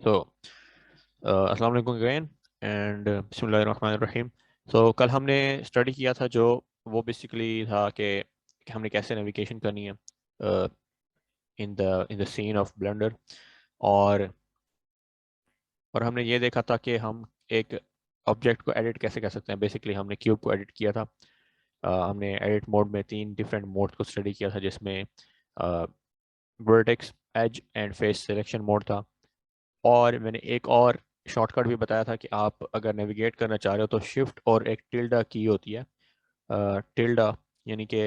सो अस्सलाम वालेकुम again and बिस्मिल्लाहिर्रहमानिर्रहीम। सो कल हमने स्टडी किया था जो वो बेसिकली था कि हमने कैसे नेविगेशन करनी है in the scene of Blender. और और हमने ये देखा था कि हम एक ऑब्जेक्ट को एडिट कैसे कर सकते हैं। बेसिकली हमने क्यूब को एडिट किया था। हमने एडिट मोड में 3 डिफरेंट मोड को स्टडी किया था, जिसमें vertex, edge and face selection mode था। और मैंने एक और शॉर्टकट भी बताया था कि आप अगर नेविगेट करना चाह रहे हो तो शिफ्ट और एक टिल्डा की होती है। टिल्डा यानी कि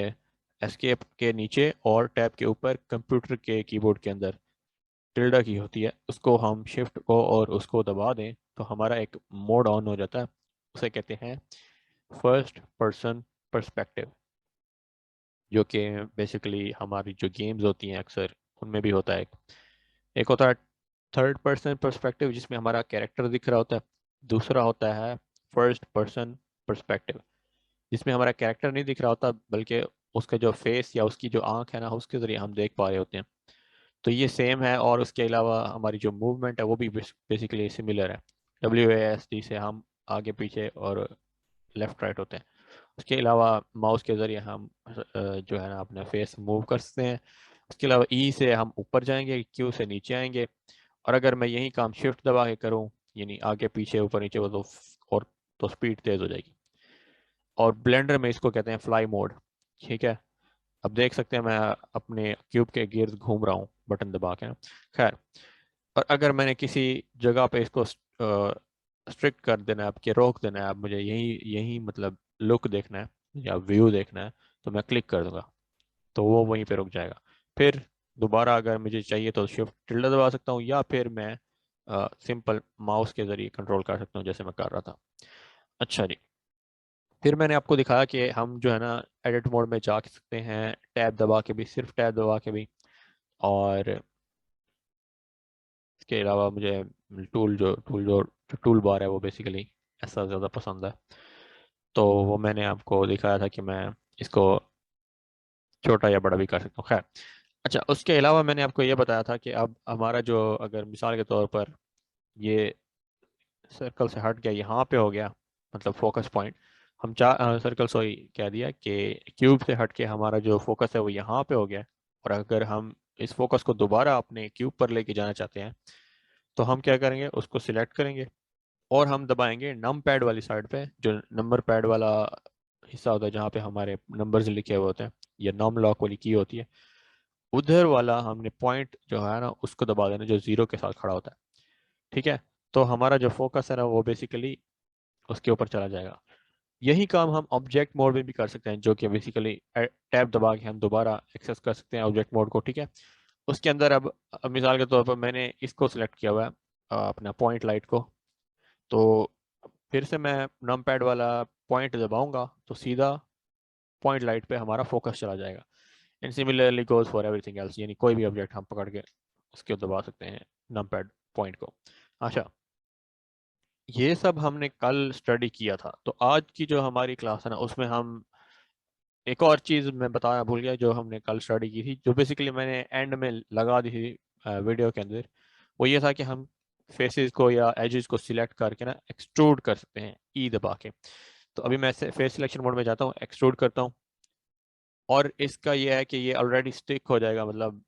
एस्केप के नीचे और टैब के ऊपर कंप्यूटर के कीबोर्ड के अंदर टिल्डा की होती है। उसको हम शिफ्ट को और उसको दबा दें तो हमारा एक मोड ऑन हो जाता है। उसे कहते हैं फर्स्ट पर्सन पर्सपेक्टिव, जो कि बेसिकली हमारी जो गेम्स होती हैं अक्सर उनमें भी होता है। एक होता है थर्ड पर्सन पर्सपेक्टिव, जिसमें हमारा कैरेक्टर दिख रहा होता है। दूसरा होता है फर्स्ट पर्सन पर्सपेक्टिव, जिसमें हमारा कैरेक्टर नहीं दिख रहा होता, बल्कि उसका जो फेस या उसकी जो आंख है ना, उसके जरिए हम देख पा रहे होते हैं। तो ये सेम है, और उसके अलावा हमारी जो मूवमेंट है वो भी बेसिकली सिमिलर है। WASD से हम आगे पीछे और लेफ्ट राइट होते हैं। उसके अलावा माउस के ज़रिए हम जो है ना अपना फेस मूव कर सकते हैं। उसके अलावा ई से हम ऊपर जाएंगे, क्यू से नीचे आएंगे। और अगर मैं यही काम शिफ्ट दबा के करूँ, यानी आगे पीछे ऊपर नीचे, वो तो और तो स्पीड तेज़ हो जाएगी। और ब्लेंडर में इसको कहते हैं फ्लाई मोड। ठीक है, अब देख सकते हैं मैं अपने क्यूब के गिर्द घूम रहा हूँ बटन दबा के ना। खैर, और अगर मैंने किसी जगह पे इसको स्ट्रिक्ट कर देना है, अब कि रोक देना है, अब मुझे यही यही मतलब लुक देखना है या व्यू देखना है, तो मैं क्लिक कर दूंगा तो वो वहीं पे रुक जाएगा। फिर दोबारा अगर मुझे चाहिए तो शिफ्ट टिल्डा दबा सकता हूँ, या फिर मैं सिंपल माउस के ज़रिए कंट्रोल कर सकता हूँ जैसे मैं कर रहा था। अच्छा जी, फिर मैंने आपको दिखाया कि हम जो है ना एडिट मोड में जा सकते हैं टैब दबा के भी, सिर्फ टैब दबा के भी। और इसके अलावा मुझे जो टूल बार है वो बेसिकली ऐसा ज़्यादा पसंद है। तो वो मैंने आपको दिखाया था कि मैं इसको छोटा या बड़ा भी कर सकता हूँ। खैर, अच्छा, उसके अलावा मैंने आपको ये बताया था कि अब हमारा जो, अगर मिसाल के तौर पर ये सर्कल से हट गया, यहाँ पे हो गया मतलब फोकस पॉइंट। हम सर्कल सॉरी कह दिया कि क्यूब से हट के हमारा जो फोकस है वो यहाँ पे हो गया। और अगर हम इस फोकस को दोबारा अपने क्यूब पर लेके जाना चाहते हैं तो हम क्या करेंगे, उसको सिलेक्ट करेंगे और हम दबाएंगे नम पैड वाली साइड पे, जो नंबर पैड वाला हिस्सा होता है जहाँ पे हमारे नंबर्स लिखे हुए होते हैं, या नम लॉक वाली की होती है। उधर वाला हमने पॉइंट जो है ना उसको दबा देना, जो जीरो के साथ खड़ा होता है। ठीक है, तो हमारा जो फोकस है ना वो बेसिकली उसके ऊपर चला जाएगा। यही काम हम ऑब्जेक्ट मोड में भी कर सकते हैं, जो कि बेसिकली टैब दबा के हम दोबारा एक्सेस कर सकते हैं ऑब्जेक्ट मोड को। ठीक है, उसके अंदर अब मिसाल के तौर पर मैंने इसको सिलेक्ट किया हुआ है, अपना पॉइंट लाइट को। तो फिर से मैं नम पैड वाला पॉइंट दबाऊंगा तो सीधा पॉइंट लाइट पे हमारा फोकस चला जाएगा। And similarly goes for everything else, यानी कोई भी ऑब्जेक्ट हम पकड़ के उसके दबा सकते हैं नम पैड पॉइंट को। अच्छा, ये सब हमने कल स्टडी किया था। तो आज की जो हमारी क्लास है ना उसमें हम एक और चीज़ मैं बताना भूल गया जो हमने कल स्टडी की थी, जो बेसिकली मैंने एंड में लगा दी थी वीडियो के अंदर। वो ये था कि हम फेसेस को या एजेस को सिलेक्ट करके ना एक्सट्रूड कर सकते हैं ई दबा के। तो अभी मैं फेस सिलेक्शन मोड में जाता हूँ, एक्सट्रूड करता हूँ। और इसका ये है कि ये ऑलरेडी स्टिक हो जाएगा, मतलब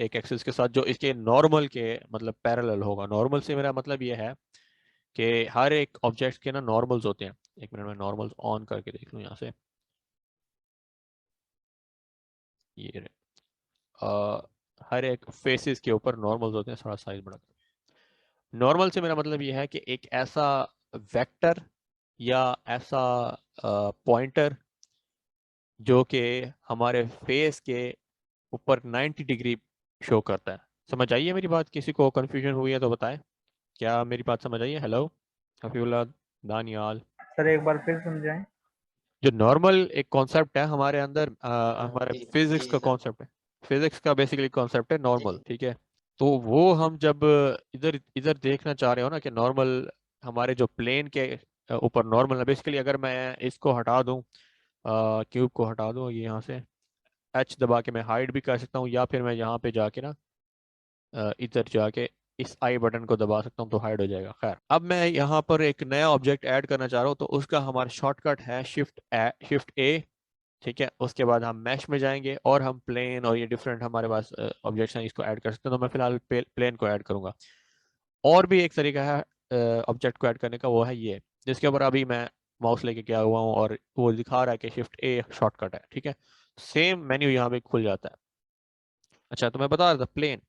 एक एक्सिस के साथ जो इसके नॉर्मल के मतलब पैरेलल होगा। नॉर्मल से मेरा मतलब ये है कि हर एक ऑब्जेक्ट के ना नॉर्मल्स होते हैं। एक मिनट में नॉर्मल्स ऑन करके देख लूँ यहाँ से। ये रहे। हर एक फेसेस के ऊपर नॉर्मल्स होते हैं, थोड़ा साइज बड़ा। नॉर्मल से मेरा मतलब ये है कि एक ऐसा वेक्टर या ऐसा पॉइंटर जो कि हमारे फेस के ऊपर 90 डिग्री शो करता है। समझ आइए मेरी बात? किसी को कंफ्यूजन हुई है तो बताएं। क्या मेरी बात समझ आई है? हेलो हफीउल्लाह, दानियाल। सर एक बार फिर समझाएं। जो नॉर्मल एक कॉन्सेप्ट है हमारे अंदर, हमारे जी फिजिक्स जी का सर। कॉन्सेप्ट है। फिजिक्स का बेसिकली कॉन्सेप्ट है जी नॉर्मल। ठीक है, तो वो हम जब इधर इधर देखना चाह रहे हो ना कि नॉर्मल हमारे जो प्लेन के ऊपर नॉर्मल है। बेसिकली अगर मैं इसको हटा दूं, क्यूब को हटा दूं ये यहाँ से, एच दबा के मैं हाइड भी कर सकता हूँ, या फिर मैं यहाँ पे जाके ना इधर जाके इस आई बटन को दबा सकता हूँ तो हाइड हो जाएगा। खैर, अब मैं यहाँ पर एक नया ऑब्जेक्ट ऐड करना चाह रहा हूँ, तो उसका हमारा शॉर्टकट है शिफ्ट ए। ठीक है, उसके बाद हम मैश में जाएंगे और हम प्लेन और ये डिफरेंट हमारे पास ऑब्जेक्ट्स हैं, इसको ऐड कर सकते हैं। तो मैं फिलहाल प्लेन को ऐड करूंगा। और भी एक तरीका है ऑब्जेक्ट को ऐड करने का, वो है ये, जिसके ऊपर अभी मैं माउस लेके गया हुआ हूँ और वो दिखा रहा है कि शिफ्ट ए शॉर्टकट है। ठीक है, सेम मेन्यू यहाँ पे खुल जाता है। अच्छा, तो मैं बता रहा था प्लेन।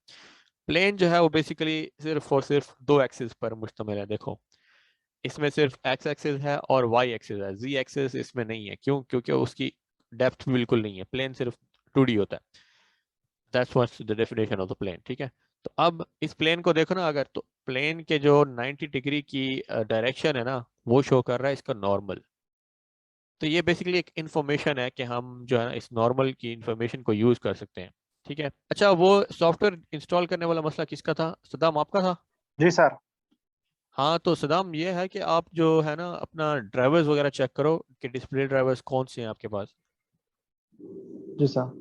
प्लेन जो है वो बेसिकली सिर्फ और सिर्फ दो एक्सिस पर मुश्तमिल है। देखो, इसमें सिर्फ एक्स एक्सिस है और वाई एक्सिस है, जी एक्सिस इसमें नहीं है। क्यों? क्योंकि उसकी डेप्थ बिल्कुल नहीं है। प्लेन सिर्फ 2D होता है। That's what's the definition of the plane. ठीक है, तो अब इस प्लेन को देखो ना, अगर तो प्लेन के जो 90 डिग्री की डायरेक्शन है ना, वो शो कर रहा है इसका नॉर्मल। तो ये बेसिकली एक इंफॉर्मेशन है कि हम जो है ना इस नॉर्मल की इंफॉर्मेशन को यूज कर सकते हैं। ठीक है, अच्छा, वो सॉफ्टवेयर इंस्टॉल करने वाला मसला किसका था? सदाम, आपका था? जी सर। हाँ, तो सदाम ये है कि आप जो है ना अपना ड्राइवर्स वगैरह चेक करो कि डिस्प्ले ड्राइवर्स कौन से हैं आपके पास। जी सर।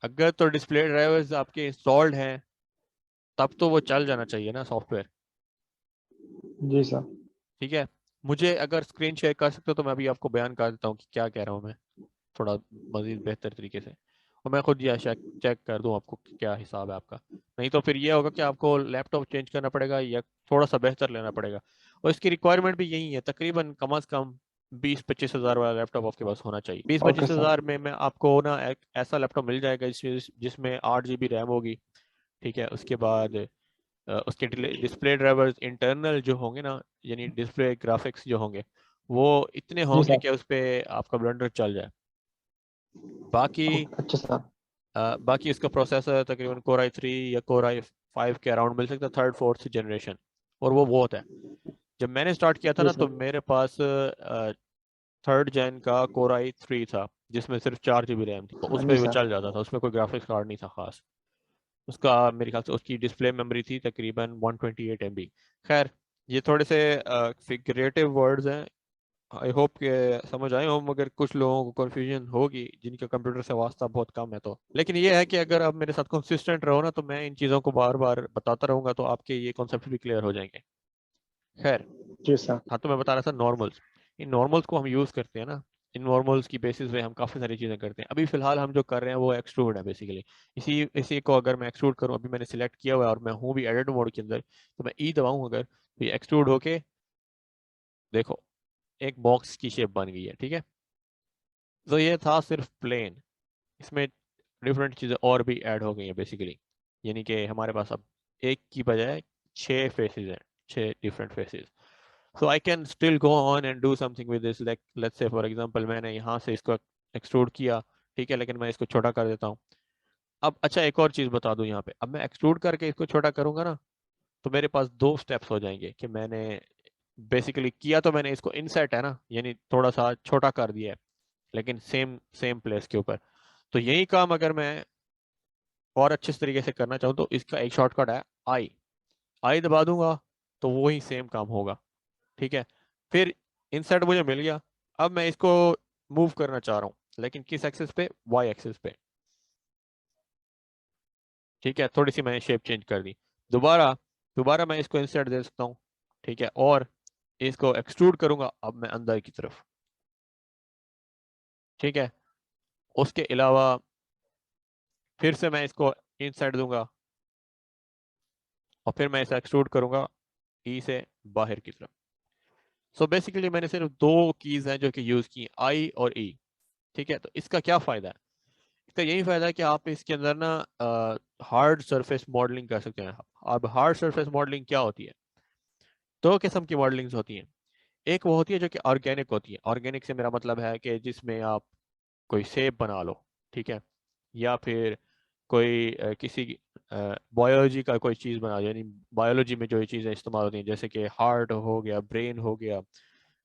अगर तो डिस्प्ले ड्राइवर्स आपके इंस्टॉल्ड हैं, तब तो वो चल जाना चाहिए ना सॉफ्टवेयर। जी सर। ठीक है, मुझे अगर स्क्रीन शेयर कर सकते हो तो मैं अभी आपको बयान कर देता हूँ कि क्या कह रहा हूँ मैं, थोड़ा मजीद बेहतर तरीके से। और मैं खुद यह चेक चेक कर दूँ आपको कि क्या हिसाब है आपका। नहीं तो फिर ये होगा कि आपको लैपटॉप चेंज करना पड़ेगा या थोड़ा सा बेहतर लेना पड़ेगा। और इसकी रिक्वायरमेंट भी यही है, तकरीबन कम से कम 20-25 हज़ार वाला लैपटॉप आपके पास होना चाहिए। बीस ओके पच्चीस सर। हज़ार में मैं आपको ना एक ऐसा लैपटॉप मिल जाएगा जिसमें 8 GB रैम होगी। ठीक है, उसके बाद उसके डिस्प्ले ड्राइवर्स इंटरनल जो होंगे ना, यानी डिस्प्ले ग्राफिक्स जो होंगे, वो इतने जी होंगे सर। कि उस पे आपका ब्लेंडर चल जाए। बाकी ओके, अच्छा सर। बाकी इसका प्रोसेसर तकरीबन Core i3 या Core i5 के अराउंड मिल सकता है, थर्ड फोर्थ जनरेशन। और वो बहुत है। जब मैंने स्टार्ट किया था जी ना, तो सर। मेरे पास थर्ड जेन का Core i3 था, जिसमें सिर्फ 4 GB रैम थी। तो उस हाँ जी पर वो सर। चल जाता था, उसमें कोई ग्राफिक्स कार्ड नहीं था खास। उसका मेरे ख्याल से उसकी डिस्प्ले मेमोरी थी तकरीबन 128 MB। खैर, ये थोड़े से फिगरेटिव वर्ड्स हैं। आई होप के समझ आए हों, मगर कुछ लोगों को कंफ्यूजन होगी जिनका कंप्यूटर से वास्ता बहुत कम है। तो लेकिन ये है कि अगर आप मेरे साथ कंसिस्टेंट रहो ना, तो मैं इन चीज़ों को बार बार बताता रहूंगा, तो आपके ये कॉन्सेप्ट भी क्लियर हो जाएंगे। खैर, जी सर। हाँ, तो मैं बता रहा था नॉर्मल्स। इन नॉर्मल्स को हम यूज़ करते हैं ना, इन नॉर्मल्स की बेसिस पे हम काफ़ी सारी चीज़ें करते हैं। अभी फिलहाल हम जो कर रहे हैं वो एक्सट्रूड है बेसिकली। इसी इसी को अगर मैं एक्सट्रूड करूँ, अभी मैंने सिलेक्ट किया हुआ है और मैं हूँ भी एडिट मोड के अंदर, तो मैं ई दबाऊँ अगर, तो ये एक्सट्रूड होके देखो एक बॉक्स की शेप बन गई है। ठीक है, तो ये था सिर्फ प्लेन। इसमें डिफरेंट चीज़ें और भी ऐड हो गई हैं बेसिकली। यानी कि हमारे पास अब एक की बजाय 6 फेसेस हैं, 6 different phases. So I can still go on and do something with this, like let's say for example मैंने यहाँ से इसको एक्सट्रूड किया। ठीक है, लेकिन मैं इसको छोटा कर देता हूँ। अब अच्छा, एक और चीज़ बता दूं यहाँ पे, अब मैं एक्सट्रूड करके इसको छोटा करूंगा ना, तो मेरे पास दो स्टेप्स हो जाएंगे कि मैंने बेसिकली किया तो मैंने इसको इनसेट है ना, यानी थोड़ा सा छोटा कर दिया है, लेकिन सेम सेम प्लेस के ऊपर। तो यही काम अगर मैं और अच्छे तरीके से करना चाहूँ, तो इसका एक शॉर्टकट है आई। आई दबा दूंगा तो वही सेम काम होगा। ठीक है, फिर इंसर्ट मुझे मिल गया। अब मैं इसको मूव करना चाह रहा हूँ, लेकिन किस एक्सिस पे? वाई एक्सिस पे। ठीक है, थोड़ी सी मैंने शेप चेंज कर दी। दोबारा दोबारा मैं इसको इंसर्ट दे सकता हूँ। ठीक है, और इसको एक्सट्रूड करूंगा अब मैं अंदर की तरफ। ठीक है, उसके अलावा फिर से मैं इसको इंसर्ट दूंगा और फिर मैं इसे एक्सट्रूड करूंगा ई से बाहर की तरफ। सो बेसिकली मैंने सिर्फ दो कीज हैं जो कि यूज की, आई और ई। ठीक है, तो इसका क्या फायदा है? इसका यही फायदा है कि आप इसके अंदर ना हार्ड सरफेस मॉडलिंग कर सकते हैं। अब हार्ड सरफेस मॉडलिंग क्या होती है? दो किस्म की मॉडलिंग्स होती हैं। एक वो होती है जो कि ऑर्गेनिक होती है। ऑर्गेनिक से मेरा मतलब है कि जिसमें आप कोई सेब बना लो। ठीक है, या फिर कोई किसी बायोलॉजी का कोई चीज़ बना लो, यानी बायोलॉजी में जो ये चीज़ें इस्तेमाल होती हैं, जैसे कि हार्ट हो गया, ब्रेन हो गया,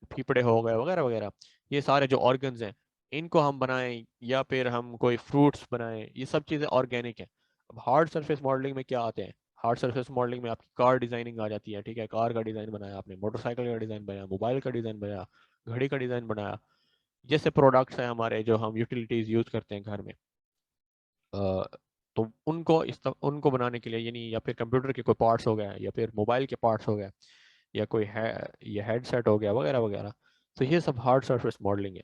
फेफड़े हो गए, वगैरह वगैरह। ये सारे जो ऑर्गन्स हैं, इनको हम बनाएं या फिर हम कोई फ्रूट्स बनाएं, ये सब चीज़ें ऑर्गेनिक हैं। अब हार्ड सरफेस मॉडलिंग में क्या आते हैं? हार्ड सरफेस मॉडलिंग में आपकी कार डिजाइनिंग आ जाती है। ठीक है, कार का डिज़ाइन बनाया आपने, मोटरसाइकिल का डिज़ाइन बनाया, मोबाइल का डिज़ाइन बनाया, घड़ी का डिज़ाइन बनाया। जैसे प्रोडक्ट्स हैं हमारे जो हम यूटिलिटीज यूज करते हैं घर में, तो उनको बनाने के लिए, यानी या फिर कंप्यूटर के कोई पार्ट्स हो गए, या फिर मोबाइल के पार्ट्स हो गए, या कोई है ये हेडसेट हो गया वगैरह वगैरह, तो ये सब हार्ड सरफेस मॉडलिंग है।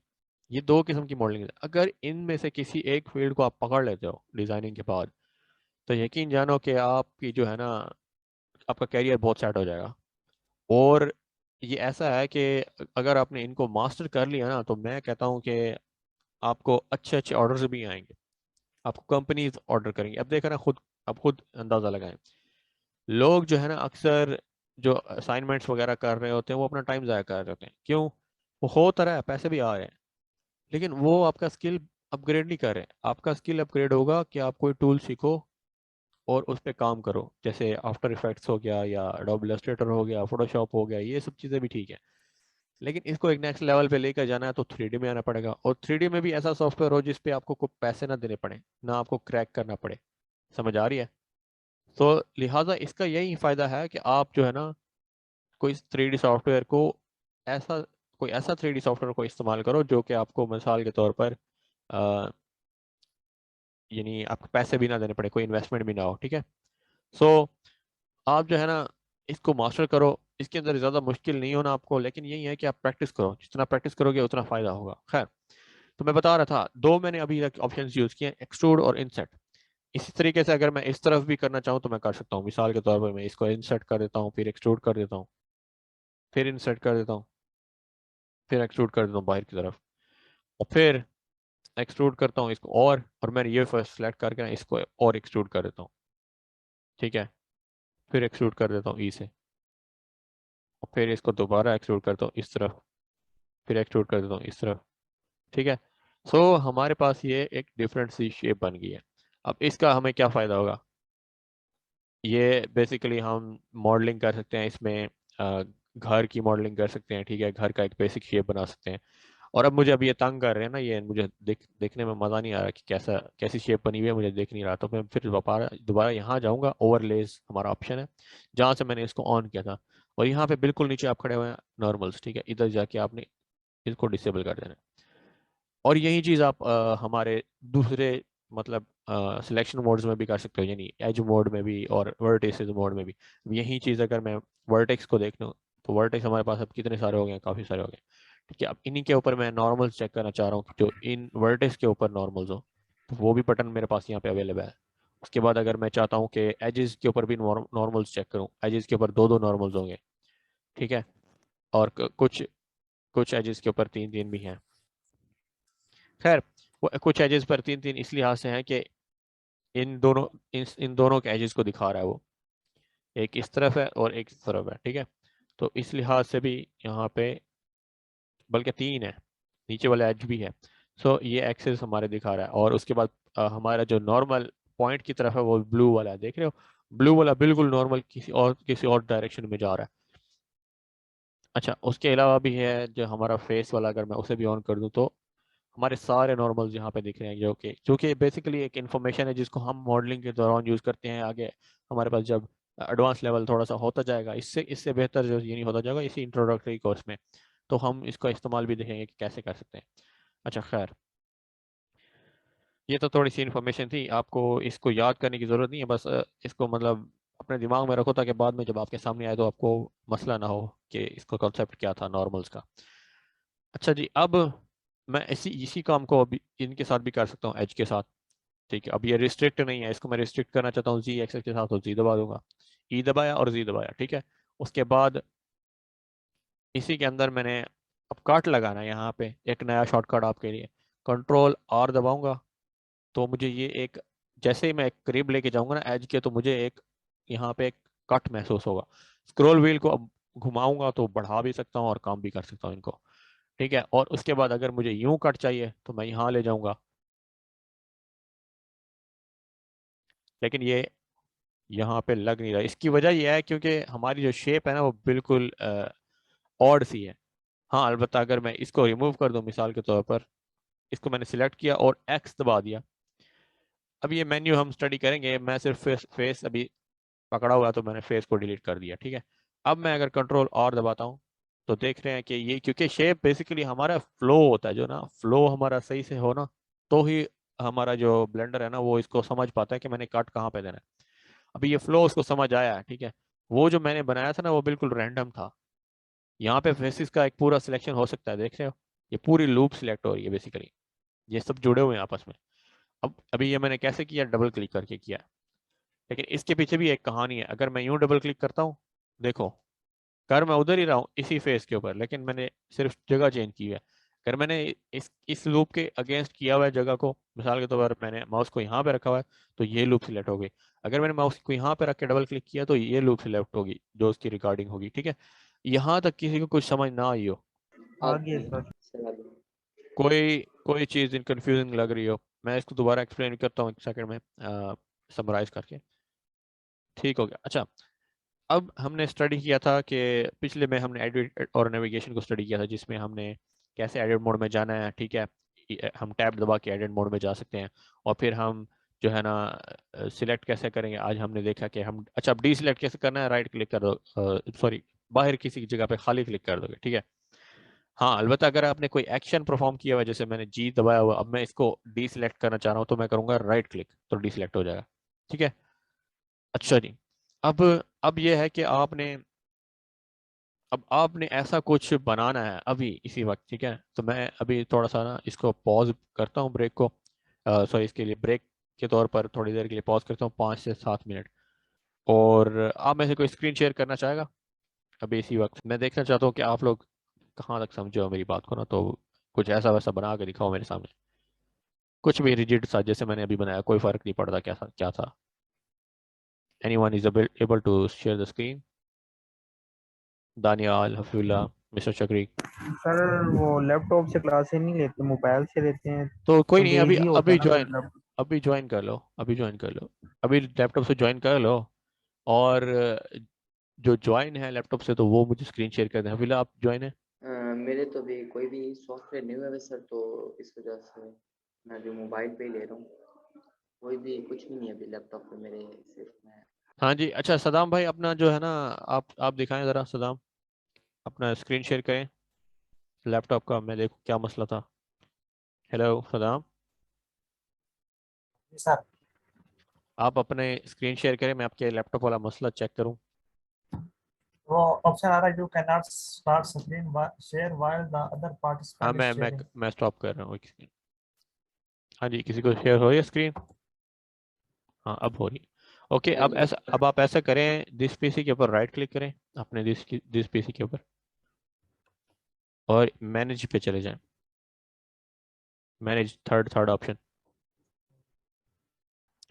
ये दो किस्म की मॉडलिंग है। अगर इनमें से किसी एक फील्ड को आप पकड़ लेते हो डिजाइनिंग के बाद, तो यकीन जानो कि आपकी जो है ना, आपका कैरियर बहुत सेट हो जाएगा। और ये ऐसा है कि अगर आपने इनको मास्टर कर लिया ना, तो मैं कहता हूँ कि आपको अच्छे अच्छे ऑर्डर्स भी आएंगे, आपको कंपनीज ऑर्डर करेंगी। अब देखा ना, खुद आप खुद अंदाजा लगाएं। लोग जो है ना, अक्सर जो असाइनमेंट्स वगैरह कर रहे होते हैं, वो अपना टाइम ज़ाया कर रहे होते हैं। क्यों? वो हो तो रहा है, पैसे भी आ रहे हैं, लेकिन वो आपका स्किल अपग्रेड नहीं कर रहे हैं। आपका स्किल अपग्रेड होगा कि आप कोई टूल सीखो और उस पर काम करो, जैसे आफ्टर इफेक्ट्स हो गया, या एडोब इलस्ट्रेटर हो गया, फोटोशॉप हो गया, ये सब चीज़ें भी ठीक है। लेकिन इसको एक नेक्स्ट लेवल पे लेकर जाना है तो 3D में आना पड़ेगा, और 3D में भी ऐसा सॉफ्टवेयर हो जिस पे आपको कोई पैसे ना देने पड़े, ना आपको क्रैक करना पड़े। समझ आ रही है? तो लिहाजा इसका यही फ़ायदा है कि आप जो है ना, कोई 3D सॉफ्टवेयर को ऐसा कोई ऐसा 3D सॉफ्टवेयर को इस्तेमाल करो जो कि आपको मिसाल के तौर पर अ, यानी आपको पैसे भी ना देने पड़े, कोई इन्वेस्टमेंट भी ना हो। ठीक है? सो आप जो है ना, इसको मास्टर करो। इसके अंदर ज़्यादा मुश्किल नहीं होना आपको, लेकिन यही है कि आप प्रैक्टिस करो। जितना प्रैक्टिस करोगे उतना फ़ायदा होगा। खैर, तो मैं बता रहा था, दो मैंने अभी तक ऑप्शंस यूज़ किए, एक्सट्रूड और इंसेट। इसी तरीके से अगर मैं इस तरफ भी करना चाहूँ तो मैं कर सकता हूँ। मिसाल के तौर पर मैं इसको इंसर्ट कर देता हूँ, फिर एक्सट्रूड कर देता हूँ, फिर इंसर्ट कर देता हूँ, फिर एक्सट्रूड कर देता हूँ बाहर की तरफ, और फिर एक्सट्रूड करता हूँ इसको, और मैंने ये फर्स्ट सेलेक्ट करके ना इसको और एक्सट्रूड कर देता हूँ। ठीक है? फिर एक्सट्रूड कर देता हूँ ई से, और फिर इसको दोबारा एक्सट्रूड करता हूँ इस तरफ, फिर एक्सट्रूड कर देता हूँ इस तरफ। ठीक है? सो हमारे पास ये एक डिफरेंट सी शेप बन गई है। अब इसका हमें क्या फ़ायदा होगा? ये बेसिकली हम मॉडलिंग कर सकते हैं इसमें, घर की मॉडलिंग कर सकते हैं। ठीक है? घर का एक बेसिक शेप बना सकते हैं। और अब मुझे, अब ये तंग कर रहे हैं ना, ये मुझे देखने में मज़ा नहीं आ रहा कि कैसी शेप बनी हुई है, मुझे देख नहीं रहा। तो मैं फिर दोबारा दोबारा यहाँ जाऊँगा, ओवरलेज हमारा ऑप्शन है जहाँ से मैंने इसको ऑन किया था, और यहाँ पे बिल्कुल नीचे आप खड़े हुए हैं नॉर्मल्स। ठीक है? इधर जाके आपने इसको डिसेबल कर देना है। और यही चीज़ आप हमारे दूसरे मतलब सिलेक्शन मोड्स में भी कर सकते हो, यानी एज मोड में भी और वर्टेक्स मोड में भी। यही चीज़ अगर मैं वर्टेक्स को देख लूँ, तो वर्टेक्स हमारे पास अब कितने सारे हो गए हैं? काफ़ी सारे हो गए। ठीक है? अब इन्हीं के ऊपर मैं नॉर्मल्स चेक करना चाह रहा हूँ कि जो इन वर्टेक्स के ऊपर नॉर्मल्स हो, तो वो भी बटन मेरे पास यहाँ पे अवेलेबल है। उसके बाद अगर मैं चाहता हूँ कि एजेस के ऊपर भी नॉर्मल्स चेक करूँ, एजेस के ऊपर दो दो नॉर्मल्स होंगे। ठीक है? और कुछ कुछ एजेस के ऊपर तीन तीन भी हैं। खैर, वो कुछ एजेस पर तीन तीन इस लिहाज से हैं कि इन दोनों के एजेस को दिखा रहा है वो, एक इस तरफ है और एक इस तरफ है। ठीक है? तो इस लिहाज से भी यहाँ पे बल्कि तीन है, नीचे वाला एज भी है। सो ये एक्सेस हमारे दिखा रहा है। और उसके बाद हमारा जो नॉर्मल पॉइंट की तरफ है वो ब्लू वाला है, देख रहे हो? ब्लू वाला बिल्कुल नॉर्मल किसी और डायरेक्शन में जा रहा है। अच्छा, उसके अलावा भी है जो हमारा फेस वाला, अगर मैं उसे भी ऑन कर दूं तो हमारे सारे नॉर्मल्स यहाँ पे दिख रहे हैं, जो कि बेसिकली एक इन्फॉर्मेशन है जिसको हम मॉडलिंग के दौरान यूज़ करते हैं। आगे हमारे पास जब एडवांस लेवल थोड़ा सा होता जाएगा, इससे इससे बेहतर जो ये नहीं होता जाएगा इसी इंट्रोडक्टरी कोर्स में, तो हम इसका इस्तेमाल भी देखेंगे कि कैसे कर सकते हैं। अच्छा, खैर, ये तो थोड़ी सी इन्फॉर्मेशन थी, आपको इसको याद करने की ज़रूरत नहीं है। बस इसको मतलब अपने दिमाग में रखो, ताकि बाद में जब आपके सामने आए तो आपको मसला ना हो कि इसका कॉन्सेप्ट क्या था नॉर्मल्स का। अच्छा जी, अब मैं इसी इसी काम को अभी इनके साथ भी कर सकता हूँ, एज के साथ। ठीक है? अब ये रिस्ट्रिक्ट नहीं है, इसको मैं रिस्ट्रिक्ट करना चाहता हूँ जी एक्सेस के साथ, तो जी दबा दूंगा, ई दबाया और जी दबाया। ठीक है? उसके बाद इसी के अंदर मैंने अब काट लगाना है। यहाँ पे एक नया शॉर्टकट आपके लिए, कंट्रोल आर दबाऊंगा, तो मुझे ये एक, जैसे ही मैं करीब लेके जाऊंगा ना एज के, तो मुझे एक यहाँ पे एक कट महसूस होगा। स्क्रॉल व्हील को अब घुमाऊंगा तो बढ़ा भी सकता हूँ और काम भी कर सकता हूँ इनको। ठीक है? और उसके बाद अगर मुझे यूं कट चाहिए तो मैं यहाँ ले जाऊंगा, लेकिन ये यहाँ पे लग नहीं रहा। इसकी वजह यह है क्योंकि हमारी जो शेप है ना, वो बिल्कुल ऑड सी है। हाँ, अलबत्ता अगर मैं इसको रिमूव कर दूं, मिसाल के तौर पर इसको मैंने सिलेक्ट किया और एक्स दबा दिया, अब ये मेन्यू हम स्टडी करेंगे। मैं सिर्फ फेस अभी पकड़ा हुआ है, तो मैंने फेस को डिलीट कर दिया। ठीक है? अब मैं अगर कंट्रोल और दबाता हूँ, तो देख रहे हैं कि ये, क्योंकि शेप बेसिकली हमारा फ्लो होता है, जो ना फ्लो हमारा सही से हो ना, तो ही हमारा जो ब्लेंडर है ना वो इसको समझ पाता है कि मैंने कट कहाँ पे देना है। अभी ये फ्लो उसको समझ आया है, ठीक है। वो जो मैंने बनाया था ना वो बिल्कुल रैंडम था। यहाँ पे फेसिस का एक पूरा सिलेक्शन हो सकता है, देख रहे हो, ये पूरी लूप सिलेक्ट हो रही है बेसिकली। ये सब जुड़े हुए हैं आपस में। अब अभी ये मैंने कैसे किया, डबल क्लिक करके किया। लेकिन इसके पीछे भी एक कहानी है। अगर मैं यूं डबल क्लिक करता हूँ, देखो, कर मैं उधर ही रहा हूँ इसी फेस के ऊपर, लेकिन मैंने सिर्फ जगह चेंज की है। अगर मैंने इस लूप के अगेंस्ट किया हुआ है जगह को, मिसाल के तौर पर मैंने माउस को यहाँ पे रखा हुआ है तो ये लूप सिलेक्ट हो गई। अगर मैंने माउस को यहाँ पे रख के डबल क्लिक किया तो ये लूप सिलेक्ट होगी जो उसकी रिकॉर्डिंग होगी, ठीक है। यहाँ तक किसी को कुछ समझ ना आई हो, आगे सर। कोई कोई चीज़ इन कंफ्यूजिंग लग रही हो, मैं इसको दोबारा एक्सप्लेन करता हूँ एक सेकंड में, समराइज करके। ठीक हो गया। अच्छा, अब हमने स्टडी किया था कि पिछले में हमने एडिट और नेविगेशन को स्टडी किया था, जिसमें हमने कैसे एडिट मोड में जाना है, ठीक है। हम टैब दबा के एडिट मोड में जा सकते हैं। और फिर हम जो है ना सिलेक्ट कैसे करेंगे, आज हमने देखा कि हम, अच्छा, अब डी सिलेक्ट कैसे करना है, राइट क्लिक कर दो, सॉरी, बाहर किसी जगह पे खाली क्लिक कर दोगे, ठीक है। हाँ, अलबत्ता अगर आपने कोई एक्शन परफॉर्म किया हुआ है, जैसे मैंने जी दबाया हुआ, अब मैं इसको डी सिलेक्ट करना चाह रहा हूँ तो मैं करूँगा राइट क्लिक, तो डी सिलेक्ट हो जाएगा, ठीक है। अच्छा जी, अब अब यह है कि आपने ऐसा कुछ बनाना है अभी इसी वक्त, ठीक है। तो मैं अभी थोड़ा सा ना इसको पॉज करता हूँ, ब्रेक को, सॉरी, इसके लिए ब्रेक के तौर पर थोड़ी देर के लिए पॉज करता हूँ, 5 से 7 मिनट। और आप में से कोई स्क्रीन शेयर करना चाहेगा अभी इसी वक्त? मैं देखना चाहता हूँ कि आप लोग कहाँ तक समझे हो मेरी बात को ना, तो कुछ ऐसा वैसा बना के दिखाओ मेरे सामने, कुछ भी रिजिड सा जैसे मैंने अभी बनाया, कोई फर्क नहीं पड़ता क्या था क्या था। Anyone is able to share the screen? Daniyal, Hafeezullah, mister Chakri. Sir वो लैपटॉप से क्लासेस नहीं लेते, मोबाइल से लेते हैं। तो कोई तो नहीं, अभी लेजी होता अभी है ना सर ज्वाइन लैपटॉप। अभी ज्वाइन कर लो, अभी ज्वाइन कर लो, अभी लैपटॉप से ज्वाइन कर लो। और जो ज्वाइन है लैपटॉप से तो वो मुझे स्क्रीन शेयर कर दें। हफीला, आप ज्वाइन है? मेरे तो अभी कोई भी सॉफ्टवेयर नहीं हुआ है सर, तो इस वजह से मैं अभी मोबाइल पे ही ले रहा हूँ। कोई भी कुछ भी नहीं है अभी लैपटॉप पे मेरे, सिर्फ मैं। हाँ जी। अच्छा, सदाम भाई, अपना जो है ना, आप दिखाएं ज़रा, सदाम, अपना स्क्रीन शेयर करें लैपटॉप का, मैं देखूँ क्या मसला था। हेलो सदाम, सर आप अपने स्क्रीन शेयर करें, मैं आपके लैपटॉप वाला मसला चेक करूँ। वो ऑप्शन आ रहा है, you can not start screen share while the other हाँ, पार्टिसिपेंट इज मैं शेयरिंग। मैं स्टॉप कर रहा हूँ एक सेकंड। हाँ जी, किसी को शेयर हो रही है स्क्रीन? हाँ, अब हो रही है। ओके, हाँ जी। अब आप ऐसा करें, दिस पीसी के ऊपर राइट क्लिक करें, अपने दिस पीसी के ऊपर, और मैनेज पे चले जाएं। Manage, third third option.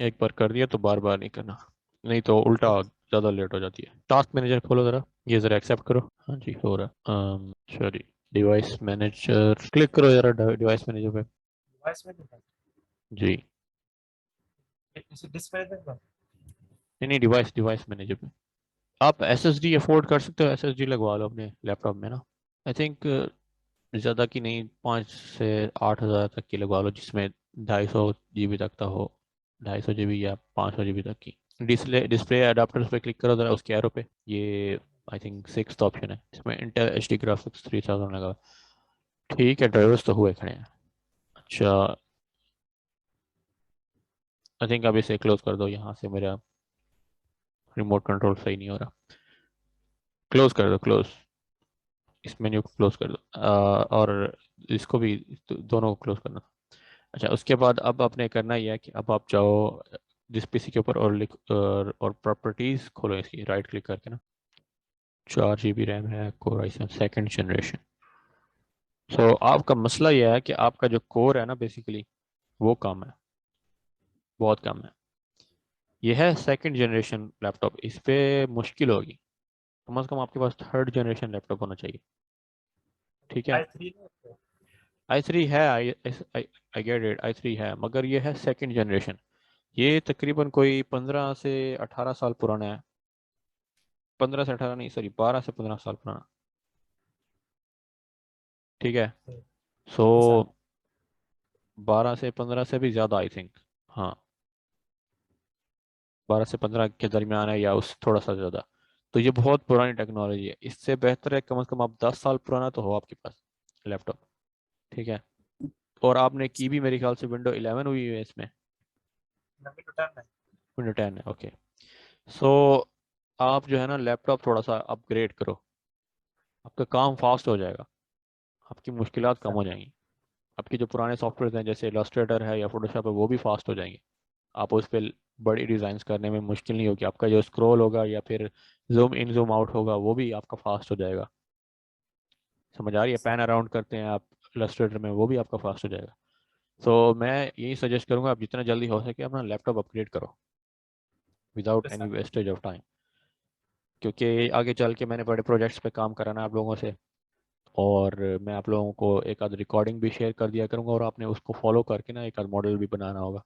एक बार कर दिया तो बार बार नहीं करना, नहीं तो उल्टा ज़्यादा लेट हो जाती है। टास्क मैनेजर खोलो ज़रा, ये ज़रा एक्सेप्ट करो। हाँ जी, हो रहा। सॉरी, डिवाइस मैनेजर क्लिक करो ज़रा, डिवाइस मैनेजर पे। डिवाइस में नहीं जी, है, इसे डिस्प्ले देगा। नहीं नहीं, डिवाइस डिवाइस मैनेजर पे। आप एसएसडी अफोर्ड कर सकते हो, एसएसडी लगवा लो अपने लैपटॉप में ना। आई थिंक ज़्यादा की नहीं, 5 से 8 हज़ार तक की लगवा लो, जिसमें 250 GB तक का हो, 250 GB या 500 GB तक की। डिस्प्ले डिस्प्ले अडाप्टर्स पे क्लिक करो ज़रा, उसके एरो पे, ये आई थिंक सिक्स्थ ऑप्शन है, इसमें इंटेल एच डी ग्राफिक्स 3000 लगा हुआ है। ठीक है, ड्राइवर्स तो हुए खड़े हैं। अच्छा, आई थिंक अब इसे क्लोज कर दो, यहाँ से मेरा रिमोट कंट्रोल सही नहीं हो रहा। क्लोज कर दो, क्लोज, इस मेन्यू को क्लोज कर दो, और इसको भी, दोनों को क्लोज करना। अच्छा, उसके बाद अब आपने करना ही है कि अब आप जाओ जिस पीसी के ऊपर, और लिख और प्रॉपर्टीज खोलो इसकी, राइट क्लिक करके ना। 4 GB रैम है, कोर आई7 सेकंड जनरेशन। सो आपका मसला यह है कि आपका जो कोर है ना बेसिकली, वो कम है, बहुत कम है। यह है सेकंड जनरेशन लैपटॉप, इस पे मुश्किल होगी। कम से कम आपके पास थर्ड जनरेशन लैपटॉप होना चाहिए, ठीक है। i3 i3 है, आई गेट इट, i3 है, मगर ये है सेकंड जनरेशन। ये तकरीबन कोई 15 से 18 साल पुराना है। 15 से 18 नहीं, सॉरी, 12 से 15 साल पुराना, ठीक है। सो जी सर। 12 से 15 से भी ज़्यादा आई थिंक, हाँ, 12 से 15 के दरमियान है, या उस थोड़ा सा ज़्यादा। तो ये बहुत पुरानी टेक्नोलॉजी है, इससे बेहतर है कम से कम आप 10 साल पुराना तो हो आपके पास लैपटॉप, ठीक है। और आपने की भी मेरे ख्याल से विंडो 11 हुई है इसमें, Windows 10 है। विंडो 10 है। ओके, सो आप जो है ना लैपटॉप थोड़ा सा अपग्रेड करो, आपका काम फास्ट हो जाएगा, आपकी मुश्किलात कम सर हो जाएंगी। आपके जो पुराने सॉफ्टवेयर हैं जैसे इलस्ट्रेटर है या फोटोशॉप है वो भी फास्ट हो जाएंगे। आप उस पर बड़ी डिज़ाइंस करने में मुश्किल नहीं होगी, आपका जो स्क्रॉल होगा या फिर जूम इन जूम आउट होगा वो भी आपका फास्ट हो जाएगा। समझ आ रही है? सर पैन अराउंड करते हैं आप इलस्ट्रेटर में, वो भी आपका फास्ट हो जाएगा। सो मैं यही सजेस्ट करूंगा आप जितना जल्दी हो सके अपना लैपटॉप अपग्रेड करो without any sir wastage of time, क्योंकि आगे चल के मैंने बड़े प्रोजेक्ट्स पे काम कराना है आप लोगों से, और मैं आप लोगों को एक आध रिकॉर्डिंग भी शेयर कर दिया करूंगा और आपने उसको फॉलो करके ना एक आध मॉडल भी बनाना होगा।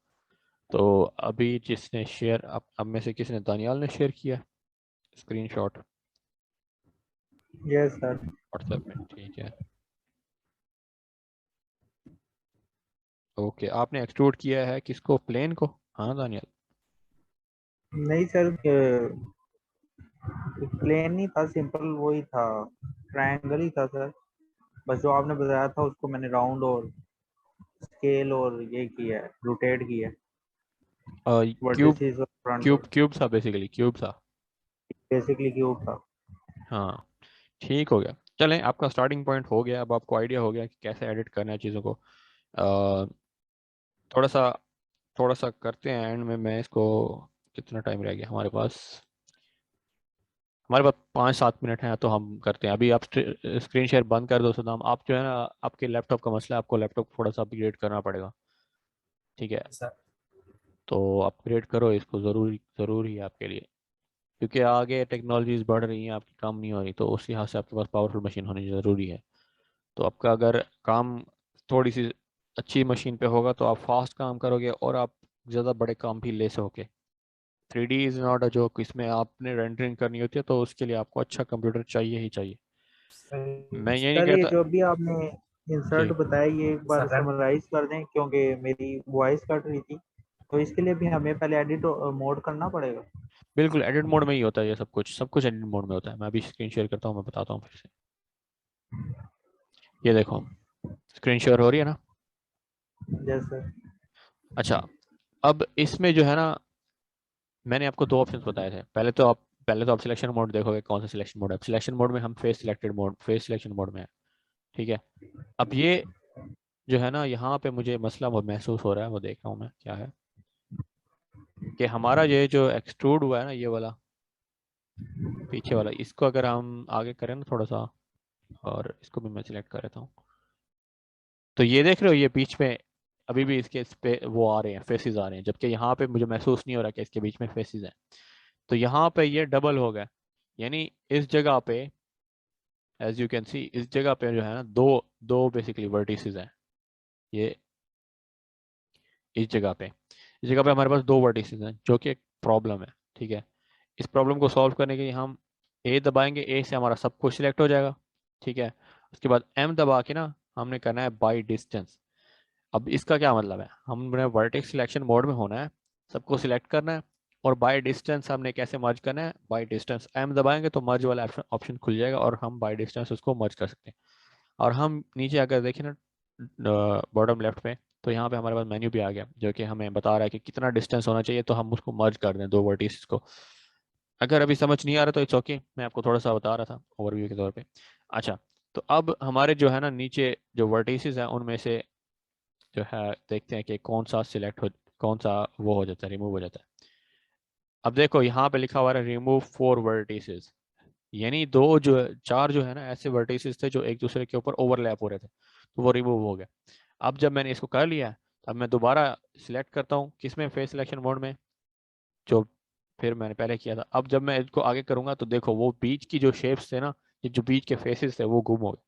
तो अभी जिसने शेयर, अब में से किसने, दानियाल ने शेयर किया स्क्रीनशॉट यस सर। व्हाट्सएप में? ठीक है, ओके। आपने एक्सट्रूड किया है किसको, प्लेन को? हाँ दानियाल। नहीं सर, प्लेन नहीं था, सिंपल वही था, ट्रायंगल ही था सर। बस जो आपने बताया था उसको मैंने राउंड और स्केल और ये किया है, रोटेट किया है, क्यूब, वर्टिसेस और फ्रंट क्यूब और क्यूब सा, बेसिकली क्यूब सा। बेसिकली क्यूब था। हाँ, ठीक हो गया। चलें, आपका स्टार्टिंग पॉइंट हो गया, अब आपको आइडिया हो गया कि कैसे एडिट करना है चीज़ों को। अ, थोड़ा सा थोड़ा सा करते हैं एंड में। मैं इसको, कितना टाइम रह गया हमारे पास? हमारे पास 5-7 मिनट हैं, तो हम करते हैं अभी। आप स्क्रीन शेयर बंद कर दो सदाम। आप जो है ना, आपके लैपटॉप का मसला है, आपको लैपटॉप थोड़ा सा अपग्रेड करना पड़ेगा, ठीक है? सर तो अपग्रेड करो इसको, ज़रूरी है आपके लिए, क्योंकि आगे टेक्नोलॉजीज बढ़ रही हैं, आपकी काम नहीं हो रही, तो उस लिहाज से आपके पास पावरफुल मशीन होनी ज़रूरी है। तो आपका अगर काम थोड़ी सी अच्छी मशीन पे होगा तो आप फास्ट काम करोगे और आप ज़्यादा बड़े काम भी ले सकोगे। 3D is not a joke, इसमें आपने रेंडरिंग करनी होती है तो उसके लिए आपको अच्छा कंप्यूटर चाहिए ही चाहिए। मैं ये नहीं सर, ये कहता जो भी आपने इंसर्ट जी, बताया ये एक बार समराइज कर दें, क्योंकि मेरी वॉइस कट रही थी, तो इसके लिए भी हमें पहले एडिट मोड करना पड़ेगा। बिल्कुल एडिट मोड में ही होता है ये सब कुछ एडिट मोड में होता है। मैं अभी स्क्रीन शेयर करता हूँ, मैं बताता हूँ फिर से। ये देखो, स्क्रीन शेयर हो रही है ना? जैसे अच्छा, अब इसमें जो है ना, मैंने आपको दो ऑप्शंस बताए थे। पहले तो आप सिलेक्शन मोड देखोगे, कौन सा सिलेक्शन मोड है। सिलेक्शन मोड में हम फेस सिलेक्शन मोड में है, ठीक है? अब ये जो है ना, यहाँ पे मुझे मसला वो महसूस हो रहा है, वो देख रहा हूँ मैं क्या है, कि हमारा ये जो एक्सट्रूड हुआ है ना, ये वाला पीछे वाला, इसको अगर हम आगे करें ना थोड़ा सा, और इसको भी मैं सिलेक्ट कर लेता हूँ, तो ये देख रहे हो, ये बीच में अभी भी इसके इस पे वो आ रहे हैं, फेसेस आ रहे हैं, जबकि यहाँ पे मुझे महसूस नहीं हो रहा कि इसके बीच में फेसेस हैं। तो यहाँ पे ये डबल हो गया, यानी इस जगह पे, एज यू कैन सी, इस जगह पे जो है ना, दो दो बेसिकली वर्टिसेस हैं। ये इस जगह पे हमारे पास दो वर्टिसेस हैं, जो कि एक प्रॉब्लम है, ठीक है? इस प्रॉब्लम को सॉल्व करने के लिए हम ए दबाएंगे, ए से हमारा सब कुछ सिलेक्ट हो जाएगा, ठीक है? उसके बाद एम दबा के ना हमने करना है बाई डिस्टेंस। अब इसका क्या मतलब है, हमने वर्टेक्स सिलेक्शन मोड में होना है, सबको सिलेक्ट करना है, और बाय डिस्टेंस हमने कैसे मर्ज करना है, बाय डिस्टेंस एम दबाएंगे तो मर्ज वाला ऑप्शन खुल जाएगा और हम बाय डिस्टेंस उसको मर्ज कर सकते हैं। और हम नीचे अगर देखें ना, बॉटम लेफ्ट पे, तो यहाँ पे हमारे पास मेन्यू भी आ गया जो कि हमें बता रहा है कि कितना डिस्टेंस होना चाहिए, तो हम उसको मर्ज कर दें दो वर्टिसेस को। अगर अभी समझ नहीं आ रहा तो इट्स ओके, मैं आपको थोड़ा सा बता रहा था ओवरव्यू के तौर पे। अच्छा, तो अब हमारे जो है ना नीचे जो वर्टिसेस हैं उनमें से जो है देखते हैं कि कौन सा वो हो जाता है, रिमूव हो जाता है। अब देखो यहाँ पे लिखा हुआ है रिमूव 4 वर्टिसेस, यानी चार जो है ना ऐसे वर्टिसेस थे जो एक दूसरे के ऊपर ओवरलैप हो रहे थे, तो वो रिमूव हो गया। अब जब मैंने इसको कर लिया, अब मैं दोबारा सिलेक्ट करता हूँ, किसमें, फेस सिलेक्शन मोड में, जो फिर मैंने पहले किया था। अब जब मैं इसको आगे करूंगा तो देखो वो बीच की जो शेप्स थे ना, ये जो बीच के फेसेस थे वो गुम हो गए।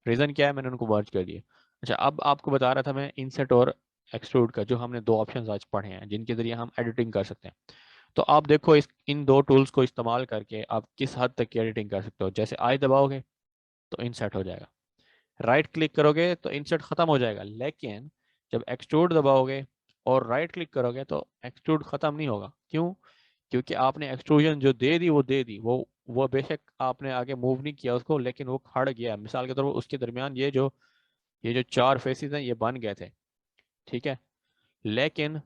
रीज़न क्या है, मैंने उनको मर्ज कर दिया। अच्छा, अब आपको बता रहा था मैं इंसर्ट और एक्सट्रूड का, जो हमने दो ऑप्शंस आज पढ़े हैं जिनके ज़रिए हम एडिटिंग कर सकते हैं। तो आप देखो इन दो टूल्स को इस्तेमाल करके आप किस हद तक की एडिटिंग कर सकते हो। जैसे आई दबाओगे तो इंसर्ट हो जाएगा, राइट क्लिक करोगे तो इंसर्ट ख़त्म हो जाएगा, लेकिन जब एक्सट्रूड दबाओगे और राइट क्लिक करोगे तो एक्सट्रूड ख़त्म नहीं होगा। क्यों? क्योंकि आपने एक्सट्रूजन जो दे दी वो दे दी, वो बेशक आपने आगे मूव नहीं किया उसको, लेकिन वो खड़ गया। मिसाल के तौर पर उसके दरमियान ये जो 4 फेसेस हैं ये बन गए थे, ठीक है, लेकिन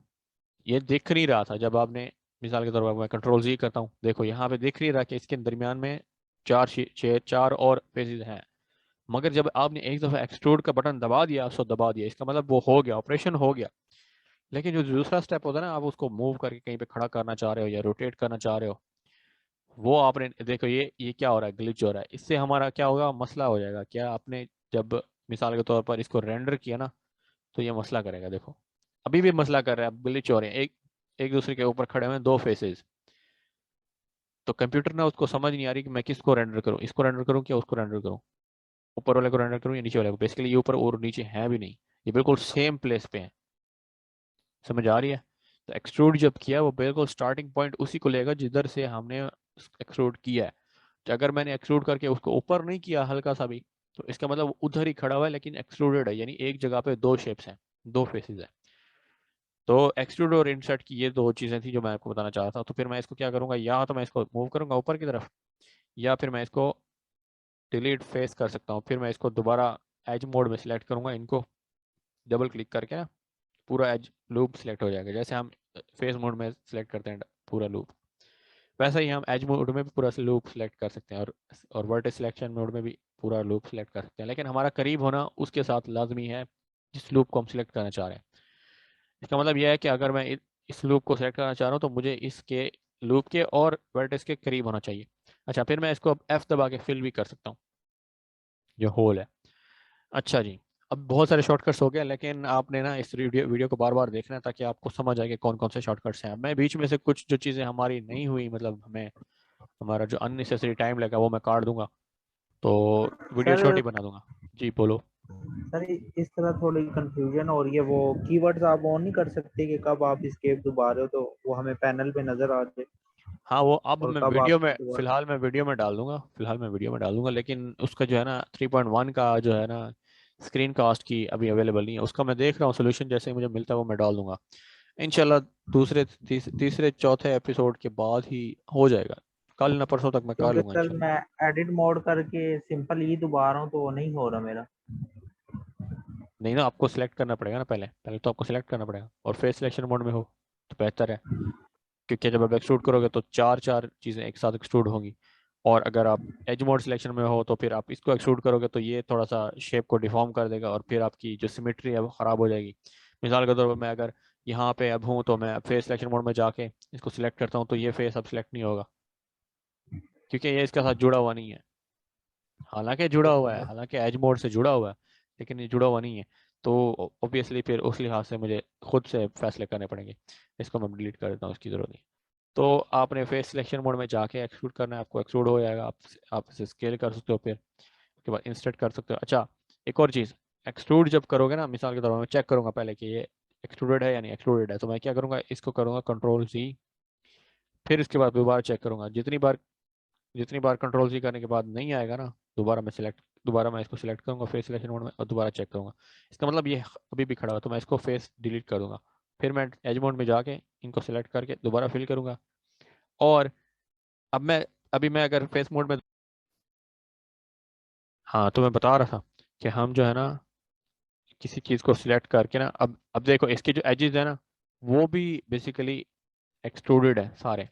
ये दिख नहीं रहा था। जब आपने मिसाल के तौर पर मैं कंट्रोल जी करता हूँ, देखो यहाँ पे दिख नहीं रहा कि इसके दरमियान में 4 और फेसेस हैं। मगर जब आपने एक दफ़ा एक्सट्रूड का बटन दबा दिया, सो दबा दिया, इसका मतलब वो हो गया, ऑपरेशन हो गया। लेकिन जो दूसरा स्टेप होता है ना, आप उसको मूव करके कहीं पे खड़ा करना चाह रहे हो या रोटेट करना चाह रहे हो, वो आपने देखो, ये क्या हो रहा है, ग्लिच हो रहा है। इससे हमारा क्या होगा, मसला हो जाएगा। क्या आपने जब मिसाल के तौर पर इसको रेंडर किया ना, तो ये मसला करेगा। देखो अभी भी मसला कर रहा है, ग्लिच हो रहे हैं, एक एक दूसरे के ऊपर खड़े हुए हैं 2 फेसेस। तो कंप्यूटर ना उसको समझ नहीं आ रही कि मैं किसको रेंडर करूं, इसको रेंडर करूं क्या उसको रेंडर करूं, ऊपर वाले को रेंडर करूं या नीचे वाले को। बेसिकली ये ऊपर और नीचे है भी नहीं, ये बिल्कुल सेम प्लेस पे है। समझ आ रही है? तो एक्सट्रूड जब किया, वो बिल्कुल स्टार्टिंग पॉइंट उसी को लेगा जिधर से हमने एक्सट्रूड किया है। तो अगर मैंने एक्सट्रूड करके उसको ऊपर नहीं किया हल्का सा भी, तो इसका मतलब वो उधर ही खड़ा हुआ है लेकिन एक्सट्रूडेड है, यानी एक जगह पे 2 शेप्स हैं, 2 फेसेस हैं। तो एक्सट्रूड और इंसर्ट की ये 2 चीज़ें थी जो मैं आपको बताना चाह रहा था। तो फिर मैं इसको क्या करूंगा, या तो मैं इसको मूव करूंगा ऊपर की तरफ, या फिर मैं इसको डिलीट फेस कर सकता हूँ। फिर मैं इसको दोबारा एज मोड में सिलेक्ट करूंगा, इनको डबल क्लिक करके ना पूरा एज लूप सिलेक्ट हो जाएगा। जैसे हम फेस मोड में सिलेक्ट करते हैं पूरा लूप, वैसे ही हम एज मोड में भी पूरा लूप सिलेक्ट कर सकते हैं, और वर्टेक्स सिलेक्शन मोड में भी पूरा लूप सिलेक्ट कर सकते हैं। लेकिन हमारा करीब होना उसके साथ लाजमी है जिस लूप को हम सिलेक्ट करना चाह रहे हैं। इसका मतलब यह है कि अगर मैं इस लूप को सिलेक्ट करना चाह रहा हूँ, तो मुझे इसके लूप के और वर्टेक्स के करीब होना चाहिए। अच्छा, फिर मैं इसको अब F दबा के फिल भी कर सकता हूँ जो होल है। अच्छा जी, अब बहुत सारे शॉर्टकट्स हो गए, लेकिन आपने ना इस वीडियो को बार बार देखना है ताकि आपको समझ आए कि कौन कौन से शॉर्टकट्स हैं। मैं बीच में से कुछ जो चीज़ें हमारी नहीं हुई, मतलब हमें हमारा जो अननेसेसरी टाइम लगा, वो मैं काट दूंगा, तो वीडियो सर छोटी बना दूंगा। जी बोलो। सर इस तरह थोड़ी कंफ्यूजन हो रही है, वो कीवर्ड्स आप ऑन नहीं कर सकते कि कब आप स्केप दबा रहे हो तो वो हमें पैनल पे नजर आ जाए, हाँ, वो अब और मैं कब वीडियो आप में दोबारा। फिलहाल मैं वीडियो में डाल दूंगा, लेकिन उसका जो है ना 3.1 का जो है ना स्क्रीन कास्ट की अभी अवेलेबल नहीं है। उसका मैं देख रहा हूँ सोल्यूशन, जैसे ही मुझे मिलता है वो मैं डाल दूंगा इंशाल्लाह। तीसरे चौथे एपिसोड के बाद ही हो जाएगा, कल ना परसों तक मैं कर क्योंकि लूंगा सर इंशाल्लाह। मैं एडिट मोड करके सिंपल ही दबा रहा हूँ तो वो नहीं हो रहा मेरा। नहीं ना, आपको सिलेक्ट करना पड़ेगा ना, पहले पहले तो आपको सिलेक्ट करना पड़ेगा, और फेस सिलेक्शन मोड में हो तो बेहतर है। क्योंकि जब आप एक्सट्रूड करोगे तो 4 चीज़ें एक साथ एक्सट्रूड होंगी। और अगर आप एज मोड सिलेक्शन में हो तो फिर आप इसको एक्सट्रूड करोगे तो ये थोड़ा सा शेप को डिफॉर्म कर देगा, और फिर आपकी जो सिमेट्री है वो ख़राब हो जाएगी। मिसाल के तौर पर मैं अगर यहाँ पे अब हूँ, तो मैं फेस सिलेक्शन मोड में जाके इसको सिलेक्ट करता हूँ, तो ये फेस अब सिलेक्ट नहीं होगा क्योंकि ये इसके साथ जुड़ा हुआ नहीं है। हालांकि जुड़ा हुआ है, हालांकि एज मोड से जुड़ा हुआ है, लेकिन ये जुड़ा हुआ नहीं है। तो ऑब्वियसली फिर उस लिहाज से मुझे खुद से फैसले करने पड़ेंगे। इसको मैं डिलीट कर देता हूँ, इसकी ज़रूरत नहीं। तो आपने फेस सिलेक्शन मोड में जाके एक्सट्रूड करना है, आपको एक्सट्रूड हो जाएगा। आप इसे स्केल कर सकते हो, फिर उसके बाद इंसर्ट कर सकते हो। अच्छा, एक और चीज़, एक्सट्रूड जब करोगे ना, मिसाल के तौर पर मैं चेक करूंगा पहले कि ये एक्सट्रूडेड है या नहीं एक्सट्रूडेड है, तो मैं क्या करूंगा, इसको करूंगा कंट्रोल सी, फिर इसके बाद दोबारा चेक करूंगा। जितनी बार कंट्रोल सी करने के बाद नहीं आएगा ना, दोबारा मैं इसको सिलेक्ट करूंगा फेस सिलेक्शन मोड में और दोबारा चेक करूंगा। इसका मतलब ये अभी भी खड़ा हुआ, तो मैं इसको फेस डिलीट कर दूंगा। फिर मैं एज मोड में जाके इनको सिलेक्ट करके दोबारा फिल करूंगा। और अब मैं अगर फेस मोड में, हाँ तो मैं बता रहा था कि हम जो है ना किसी चीज़ को सिलेक्ट करके ना, अब देखो इसके जो एजेस है ना, वो भी बेसिकली एक्सट्रूडेड है सारे।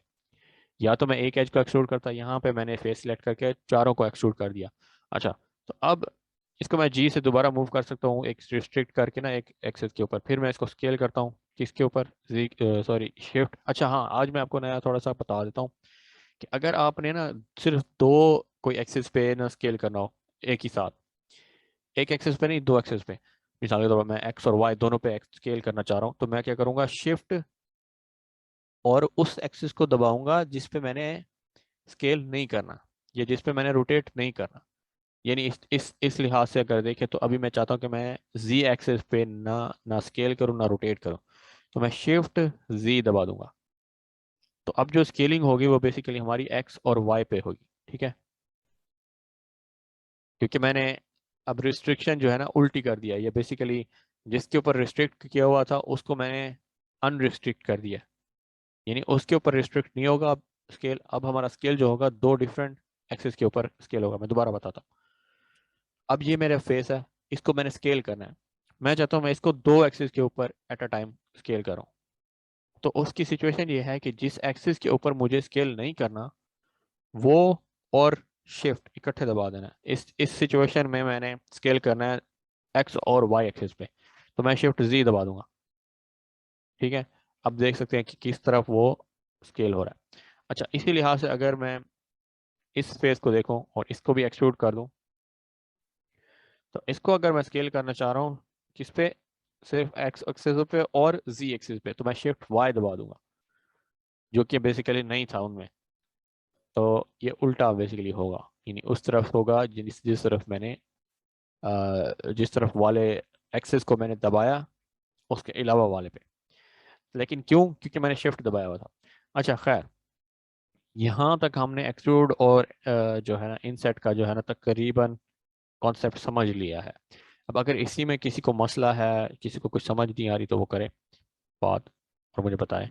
या तो मैं एक एज को एक्सट्रूड करता, यहाँ पे मैंने फेस सिलेक्ट करके चारों को एक्सट्रूड कर दिया। अच्छा, तो अब इसको मैं जी से दोबारा मूव कर सकता हूँ, एक रिस्ट्रिक्ट करके ना एक एक्सेस के ऊपर। फिर मैं इसको स्केल करता हूँ किसके ऊपर, जी सॉरी शिफ्ट। अच्छा हाँ, आज मैं आपको नया थोड़ा सा बता देता हूँ कि अगर आपने ना सिर्फ 2 कोई एक्सेस पे ना स्केल करना हो एक ही साथ, एक एक्सेस पे नहीं 2 एक्सेस पे, मिसाल के तौर पर मैं एक्स और वाई दोनों पे स्केल करना चाह रहा हूँ, तो मैं क्या करूँगा, शिफ्ट और उस एक्सिस को दबाऊंगा जिस पे मैंने स्केल नहीं करना, या जिस पे मैंने रोटेट नहीं करना। यानी इस लिहाज से अगर देखें, तो अभी मैं चाहता हूँ कि मैं जी एक्सिस पे ना स्केल करूँ ना रोटेट करूँ, तो मैं शिफ्ट जी दबा दूंगा। तो अब जो स्केलिंग होगी वो बेसिकली हमारी एक्स और वाई पे होगी, ठीक है, क्योंकि मैंने अब रिस्ट्रिक्शन जो है ना उल्टी कर दिया। ये बेसिकली जिसके ऊपर रिस्ट्रिक्ट किया हुआ था उसको मैंने अनरिस्ट्रिक्ट कर दिया, यानी उसके ऊपर रिस्ट्रिक्ट नहीं होगा अब स्केल। अब हमारा स्केल जो होगा 2 डिफरेंट एक्सिस के ऊपर स्केल होगा। मैं दोबारा बताता हूँ। अब ये मेरा फेस है, इसको मैंने स्केल करना है, मैं चाहता हूँ मैं इसको 2 एक्सिस के ऊपर एट अ टाइम स्केल करूँ। तो उसकी सिचुएशन ये है कि जिस एक्सिस के ऊपर मुझे स्केल नहीं करना वो और शिफ्ट इकट्ठे दबा देना है। इस सिचुएशन में मैंने स्केल करना है एक्स और वाई एक्सिस पे, तो मैं शिफ्ट जी दबा दूंगा। ठीक है, अब देख सकते हैं कि किस तरफ वो स्केल हो रहा है। अच्छा, इसी लिहाज से अगर मैं इस फेस को देखूं और इसको भी एक्सट्रूड कर दूं, तो इसको अगर मैं स्केल करना चाह रहा हूँ किस पे, सिर्फ एक्स एक्सिस पे और जी एक्सिस पे, तो मैं शिफ्ट वाई दबा दूंगा, जो कि बेसिकली नहीं था उनमें। तो ये उल्टा बेसिकली होगा, यानी उस तरफ होगा जिस तरफ मैंने जिस तरफ वाले एक्सिस को मैंने दबाया उसके अलावा वाले पे। लेकिन क्यों? क्योंकि मैंने शिफ्ट दबाया हुआ था। अच्छा खैर, यहाँ तक हमने एक्सट्रूड और जो है ना इनसेट का जो है ना तकरीबन कॉन्सेप्ट समझ लिया है। अब अगर इसी में किसी को मसला है, किसी को कुछ समझ नहीं आ रही, तो वो करे बात और मुझे बताए।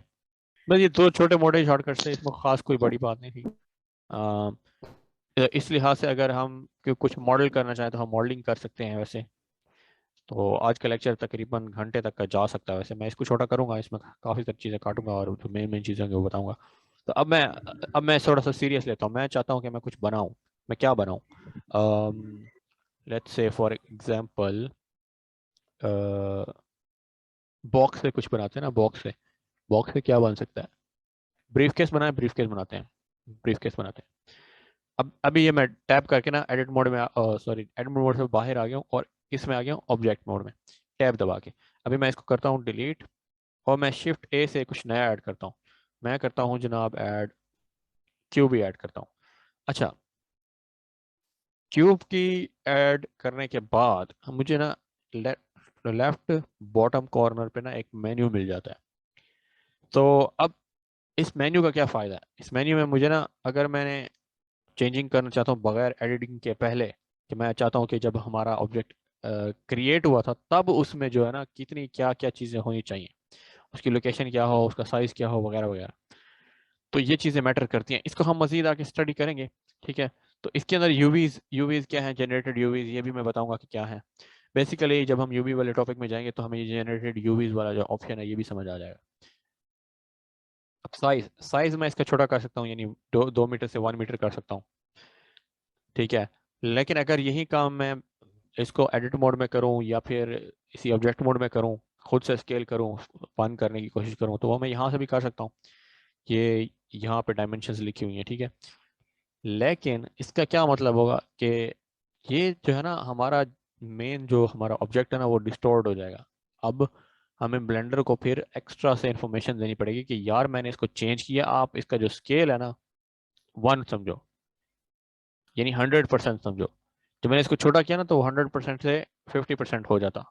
बस ये दो छोटे मोटे शॉर्टकट्स थे, इसमें खास कोई बड़ी बात नहीं थी। अ, इस लिहाज से अगर हम कुछ मॉडल करना चाहें तो हम मॉडलिंग कर सकते हैं वैसे। तो आज का लेक्चर तकरीबन घंटे तक का जा सकता है, वैसे मैं इसको छोटा करूंगा, इसमें काफ़ी सारी चीज़ें काटूंगा और जो मेन मेन चीज़ें होंगी वो बताऊंगा। तो अब मैं थोड़ा सा सीरियस लेता हूँ, मैं चाहता हूँ कि मैं कुछ बनाऊँ। मैं क्या बनाऊँ? Let's say for example box से कुछ बनाते हैं ना, बॉक्स से क्या बन सकता है? ब्रीफ केस बनाए, ब्रीफ केस बनाते हैं, ब्रीफ केस बनाते हैं। अब अभी ये मैं टैप करके ना एडिट मोड में सॉरी एडिट मोड से बाहर आ गया हूँ और इसमें आ गया हूँ ऑब्जेक्ट मोड में, टैब दबा के। अभी मैं इसको करता हूँ डिलीट और मैं शिफ्ट ए से कुछ नया ऐड करता हूँ। मैं करता हूँ जनाब ऐड क्यूब ही ऐड करता हूँ। अच्छा, क्यूब की ऐड करने के बाद मुझे ना लेफ्ट बॉटम कॉर्नर पे ना एक मेन्यू मिल जाता है। तो अब इस मेन्यू का क्या फ़ायदा है? इस मेन्यू में मुझे ना, अगर मैंने चेंजिंग करना चाहता हूँ बगैर एडिटिंग के पहले, कि मैं चाहता हूँ कि जब हमारा ऑब्जेक्ट क्रिएट हुआ था तब उसमें जो है ना कितनी क्या क्या चीज़ें होनी चाहिए, उसकी लोकेशन क्या हो, उसका साइज़ क्या हो, वगैरह वगैरह। तो ये चीज़ें मैटर करती हैं, इसको हम मज़ीद आगे स्टडी करेंगे। ठीक है, तो इसके अंदर यूवीज़ क्या है, जनरेटेड यूवीज़, ये भी मैं बताऊंगा कि क्या है। बेसिकली जब हम यूवी वाले टॉपिक में जाएंगे तो हमें ये जनरेटेड यूवीज़ वाला जो ऑप्शन है ये भी समझ आ जाएगा। अब साइज मैं इसका छोटा कर सकता हूँ, यानी 2 मीटर से 1 मीटर कर सकता हूँ। ठीक है, लेकिन अगर यही काम मैं इसको एडिट मोड में करूँ या फिर इसी ऑब्जेक्ट मोड में करूँ, खुद से स्केल करूँ, फन करने की कोशिश करूँ, तो वो मैं यहाँ से भी कर सकता हूँ। ये यहाँ पे डायमेंशंस लिखी हुई हैं, ठीक है। लेकिन इसका क्या मतलब होगा कि ये जो है ना हमारा मेन जो हमारा ऑब्जेक्ट है ना वो डिस्टोर्ड हो जाएगा। अब हमें ब्लेंडर को फिर एक्स्ट्रा से इंफॉर्मेशन देनी पड़ेगी कि यार मैंने इसको चेंज किया, आप इसका जो स्केल है ना 1 समझो, यानी 100% समझो। जब मैंने इसको छोटा किया ना तो 100% से 50% हो जाता।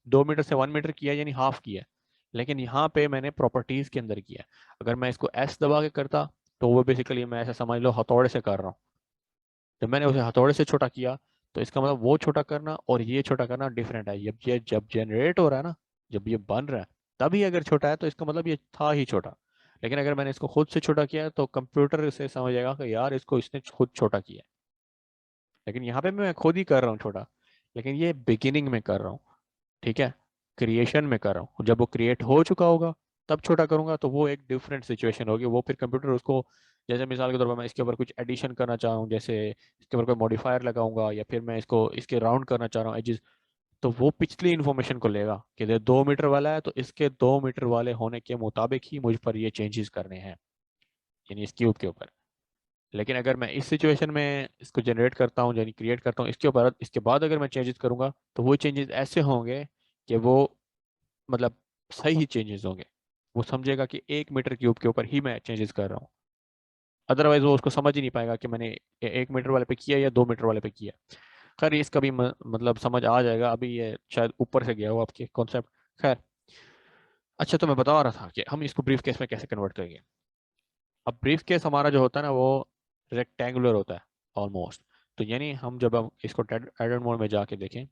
2 मीटर से 1 मीटर किया यानी हाफ किया। लेकिन यहाँ पे मैंने प्रॉपर्टीज के अंदर किया। अगर मैं इसको एस दबा के करता तो वो बेसिकली मैं ऐसा समझ लो हथौड़े से कर रहा हूँ। जब मैंने उसे हथौड़े से छोटा किया तो इसका मतलब वो छोटा करना और ये छोटा करना डिफरेंट है। जब जनरेट हो रहा है ना, जब ये बन रहा है, तभी अगर छोटा है तो इसका मतलब ये था ही छोटा। लेकिन अगर मैंने इसको खुद से छोटा किया तो कंप्यूटर इसे समझेगा कि यार इसको इसने खुद छोटा किया है। लेकिन यहाँ पे मैं खुद ही कर रहा हूँ छोटा, लेकिन ये बिगिनिंग में कर रहा हूँ। ठीक है, क्रिएशन में कर रहा हूँ। जब वो क्रिएट हो चुका होगा तब छोटा करूंगा तो वो एक डिफरेंट सिचुएशन होगी। वो फिर कंप्यूटर उसको, जैसे मिसाल के तौर पर मैं इसके ऊपर कुछ एडिशन करना चाह रहा हूँ, जैसे इसके ऊपर कोई मॉडिफायर लगाऊंगा या फिर मैं इसको इसके राउंड करना चाह रहा हूँ एजेस, तो वो पिछली इन्फॉर्मेशन को लेगा कि ये 2 मीटर वाला है तो इसके 2 मीटर वाले होने के मुताबिक ही मुझ पर ये चेंजेस करने हैं, यानी इस क्यूब के ऊपर। लेकिन अगर मैं इस सिचुएशन में इसको जनरेट करता हूँ यानी क्रिएट करता हूँ इसके ऊपर, इसके बाद अगर मैं चेंजेस करूंगा तो वो चेंजेस ऐसे होंगे कि वो मतलब सही ही चेंजेस होंगे। वो समझेगा कि 1 मीटर क्यूब के ऊपर ही मैं चेंजेस कर रहा हूँ। अदरवाइज वो उसको समझ ही नहीं पाएगा कि मैंने 1 मीटर वाले पे किया या 2 मीटर वाले पे किया। खैर इसका भी मतलब समझ आ जाएगा, अभी ये शायद ऊपर से गया हो आपके कॉन्सेप्ट। खैर, अच्छा तो मैं बता रहा था कि हम इसको ब्रीफ केस में कैसे कन्वर्ट करेंगे। अब ब्रीफ केस हमारा जो होता है ना वो रेक्टेंगुलर होता है ऑलमोस्ट। तो यानी हम जब हम इसको एडेड मोड में जाके देखें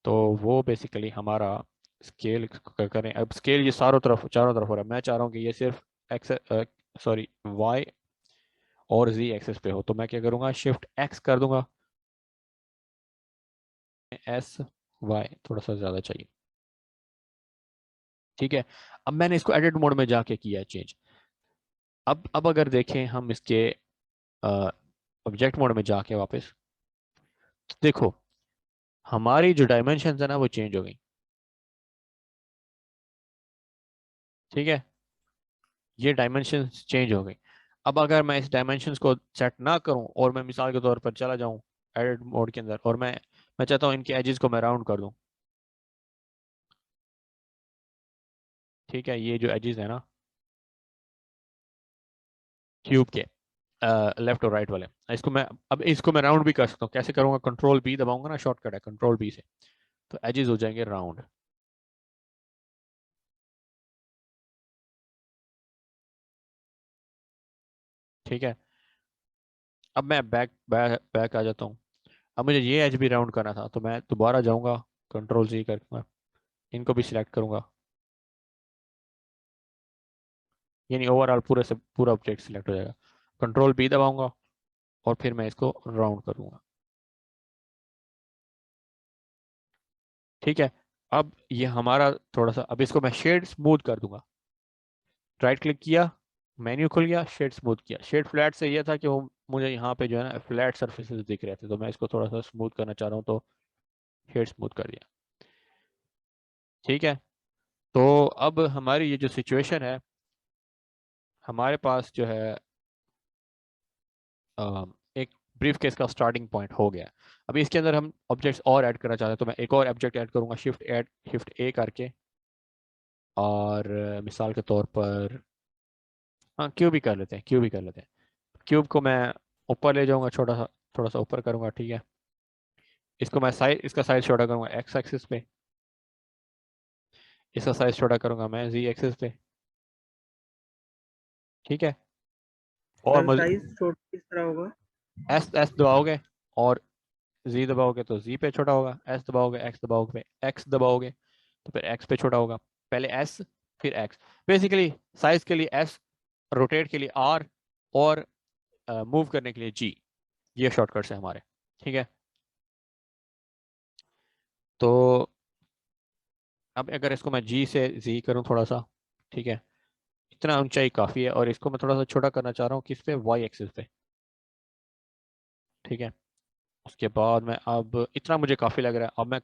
तो वो बेसिकली हमारा स्केल करें। अब स्केल ये चारों तरफ हो रहा है, मैं चाह रहा हूँ कि ये सिर्फ एक्स सॉरी वाई और जी एक्सेस पे हो। तो मैं क्या करूँगा, शिफ्ट एक्स कर दूंगा, एस वाई थोड़ा सा ज़्यादा चाहिए। ठीक है, अब मैंने इसको एडिट मोड में जाके किया चेंज। अब अगर देखें हम इसके ऑब्जेक्ट मोड में जाके वापस, तो देखो हमारी जो डायमेंशन है ना वो चेंज हो गई। ठीक है, ये डायमेंशन चेंज हो गई। अब अगर मैं इस डायमेंशंस को सेट ना करूं और मैं मिसाल के तौर पर चला जाऊं एडिट मोड के अंदर, और मैं चाहता हूं इनके एजेस को मैं राउंड कर दूं। ठीक है, ये जो एजेस है ना क्यूब के लेफ्ट और राइट वाले, इसको मैं अब इसको मैं राउंड भी कर सकता हूँ। कैसे करूँगा? कंट्रोल बी दबाऊंगा ना, शॉर्टकट है कंट्रोल बी से, तो एजेस हो जाएंगे राउंड। ठीक है, अब मैं बैक बैक बैक आ जाता हूँ। अब मुझे ये एज भी राउंड करना था, तो मैं दोबारा जाऊंगा कंट्रोल सी करके इनको भी सिलेक्ट करूंगा, यानी ओवरऑल पूरे से पूरा ऑब्जेक्ट सिलेक्ट हो जाएगा। कंट्रोल बी दबाऊंगा और फिर मैं इसको राउंड करूंगा। ठीक है, अब ये हमारा थोड़ा सा, अब इसको मैं शेड स्मूथ कर दूंगा। राइट क्लिक किया, मेन्यू खुल गया, शेड स्मूथ किया। शेड फ्लैट से ये था कि वो मुझे यहाँ पे जो है ना फ्लैट सरफेसेस दिख रहे थे, तो मैं इसको थोड़ा सा स्मूथ करना चाह रहा हूँ, तो शेड स्मूथ कर दिया। ठीक है, तो अब हमारी ये जो सिचुएशन है, हमारे पास जो है एक ब्रीफ केस का स्टार्टिंग पॉइंट हो गया। अभी इसके अंदर हम ऑब्जेक्ट्स और ऐड करना चाहते हैं, तो मैं एक और ऑब्जेक्ट ऐड करूंगा, शिफ्ट ए करके, और मिसाल के तौर पर हाँ क्यूब ही कर लेते हैं, क्यूब ही कर लेते हैं। क्यूब को मैं ऊपर ले जाऊंगा, छोटा सा थोड़ा सा ऊपर करूंगा। ठीक है, इसको मैं साइज, इसका साइज छोटा करूंगा एक्स एक्सिस पे, इसका साइज छोटा करूंगा मैं जी एक्सिस पे। ठीक है, और सर साइज छोटा किस तरह होगा? एस एस दबाओगे और जी दबाओगे तो जी पे छोटा होगा, एस दबाओगे एक्स दबाओगे एक्स दबाओगे तो फिर एक्स पे छोटा होगा। पहले एस फिर एक्स। बेसिकली साइज के लिए एस, रोटेट के लिए आर, और मूव करने के लिए जी, ये शॉर्टकट्स है हमारे। ठीक है, तो अब अगर इसको मैं जी से जी करूं थोड़ा सा, ठीक है, इतना ऊंचाई काफ़ी है, और इसको मैं थोड़ा सा छोटा करना चाह रहा हूँ किस पे, वाई एक्सिस पे। ठीक है, उसके बाद मैं अब इतना मुझे काफ़ी लग रहा है, अब मैं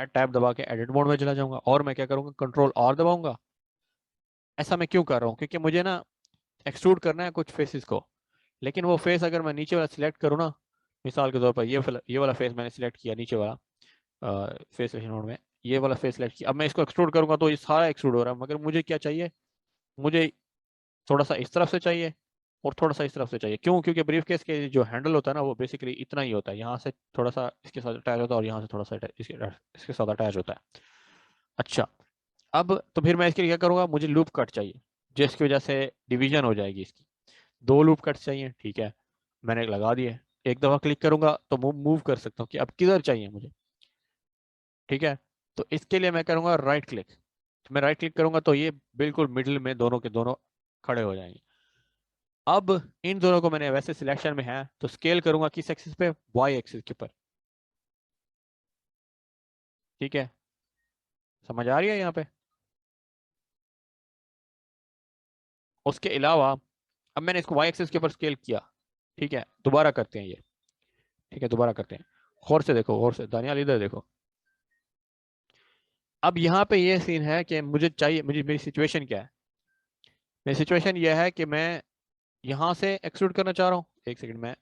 टैब दबा के एडिट मोड में चला जाऊंगा, और मैं क्या करूँगा कंट्रोल आर दबाऊंगा। ऐसा मैं क्यों कर रहा हूँ? क्योंकि मुझे ना एक्सट्रूड करना है कुछ फेसेस को, लेकिन वो फेस अगर मैं नीचे वाला सिलेक्ट करूँ ना, मिसाल के तौर पर ये वाला फेस मैंने सिलेक्ट किया नीचे वाला फेस सिलेक्शन मोड में, ये वाला फेस सिलेक्ट किया। अब मैं इसको एक्सट्रूड करूंगा तो ये सारा एक्सट्रूड हो रहा है, मगर मुझे क्या चाहिए? मुझे थोड़ा सा इस तरफ से चाहिए और थोड़ा सा इस तरफ से चाहिए। क्यों? क्योंकि ब्रीफ केस के जो हैंडल होता है ना वो बेसिकली इतना ही होता है, यहाँ से थोड़ा सा इसके साथ अटैच होता है, और यहाँ से थोड़ा सा इसके साथ अटैच होता है। अच्छा, अब तो फिर मैं इसके लिए क्या करूँगा? मुझे लूप कट चाहिए, जिसकी वजह से डिवीजन हो जाएगी इसकी। दो लूप कट चाहिए। ठीक है, मैंने लगा दिए। एक दफ़ा क्लिक करूंगा तो मूव कर सकता हूँ कि अब किधर चाहिए मुझे। ठीक है, तो इसके लिए मैं करूँगा राइट क्लिक। तो मैं राइट क्लिक करूंगा तो ये बिल्कुल मिडिल में दोनों के दोनों खड़े हो जाएंगे। अब इन दोनों को मैंने वैसे सिलेक्शन में है तो स्केल करूंगा किस एक्सिस पे? वाई एक्सिस के ऊपर। ठीक है, समझ आ रही है यहाँ पे? उसके अलावा अब मैंने इसको वाई एक्सिस के ऊपर स्केल किया। ठीक है, दोबारा करते हैं ये। ठीक है, दोबारा करते हैं। गौर से देखो, गौर से दानियाल, इधर देखो। अब यहाँ पे ये सीन है कि मुझे चाहिए, मुझे मेरी सिचुएशन क्या है? मेरी सिचुएशन ये है कि मैं यहाँ से एक्सट्रूड करना चाह रहा हूँ। एक सेकंड, मैं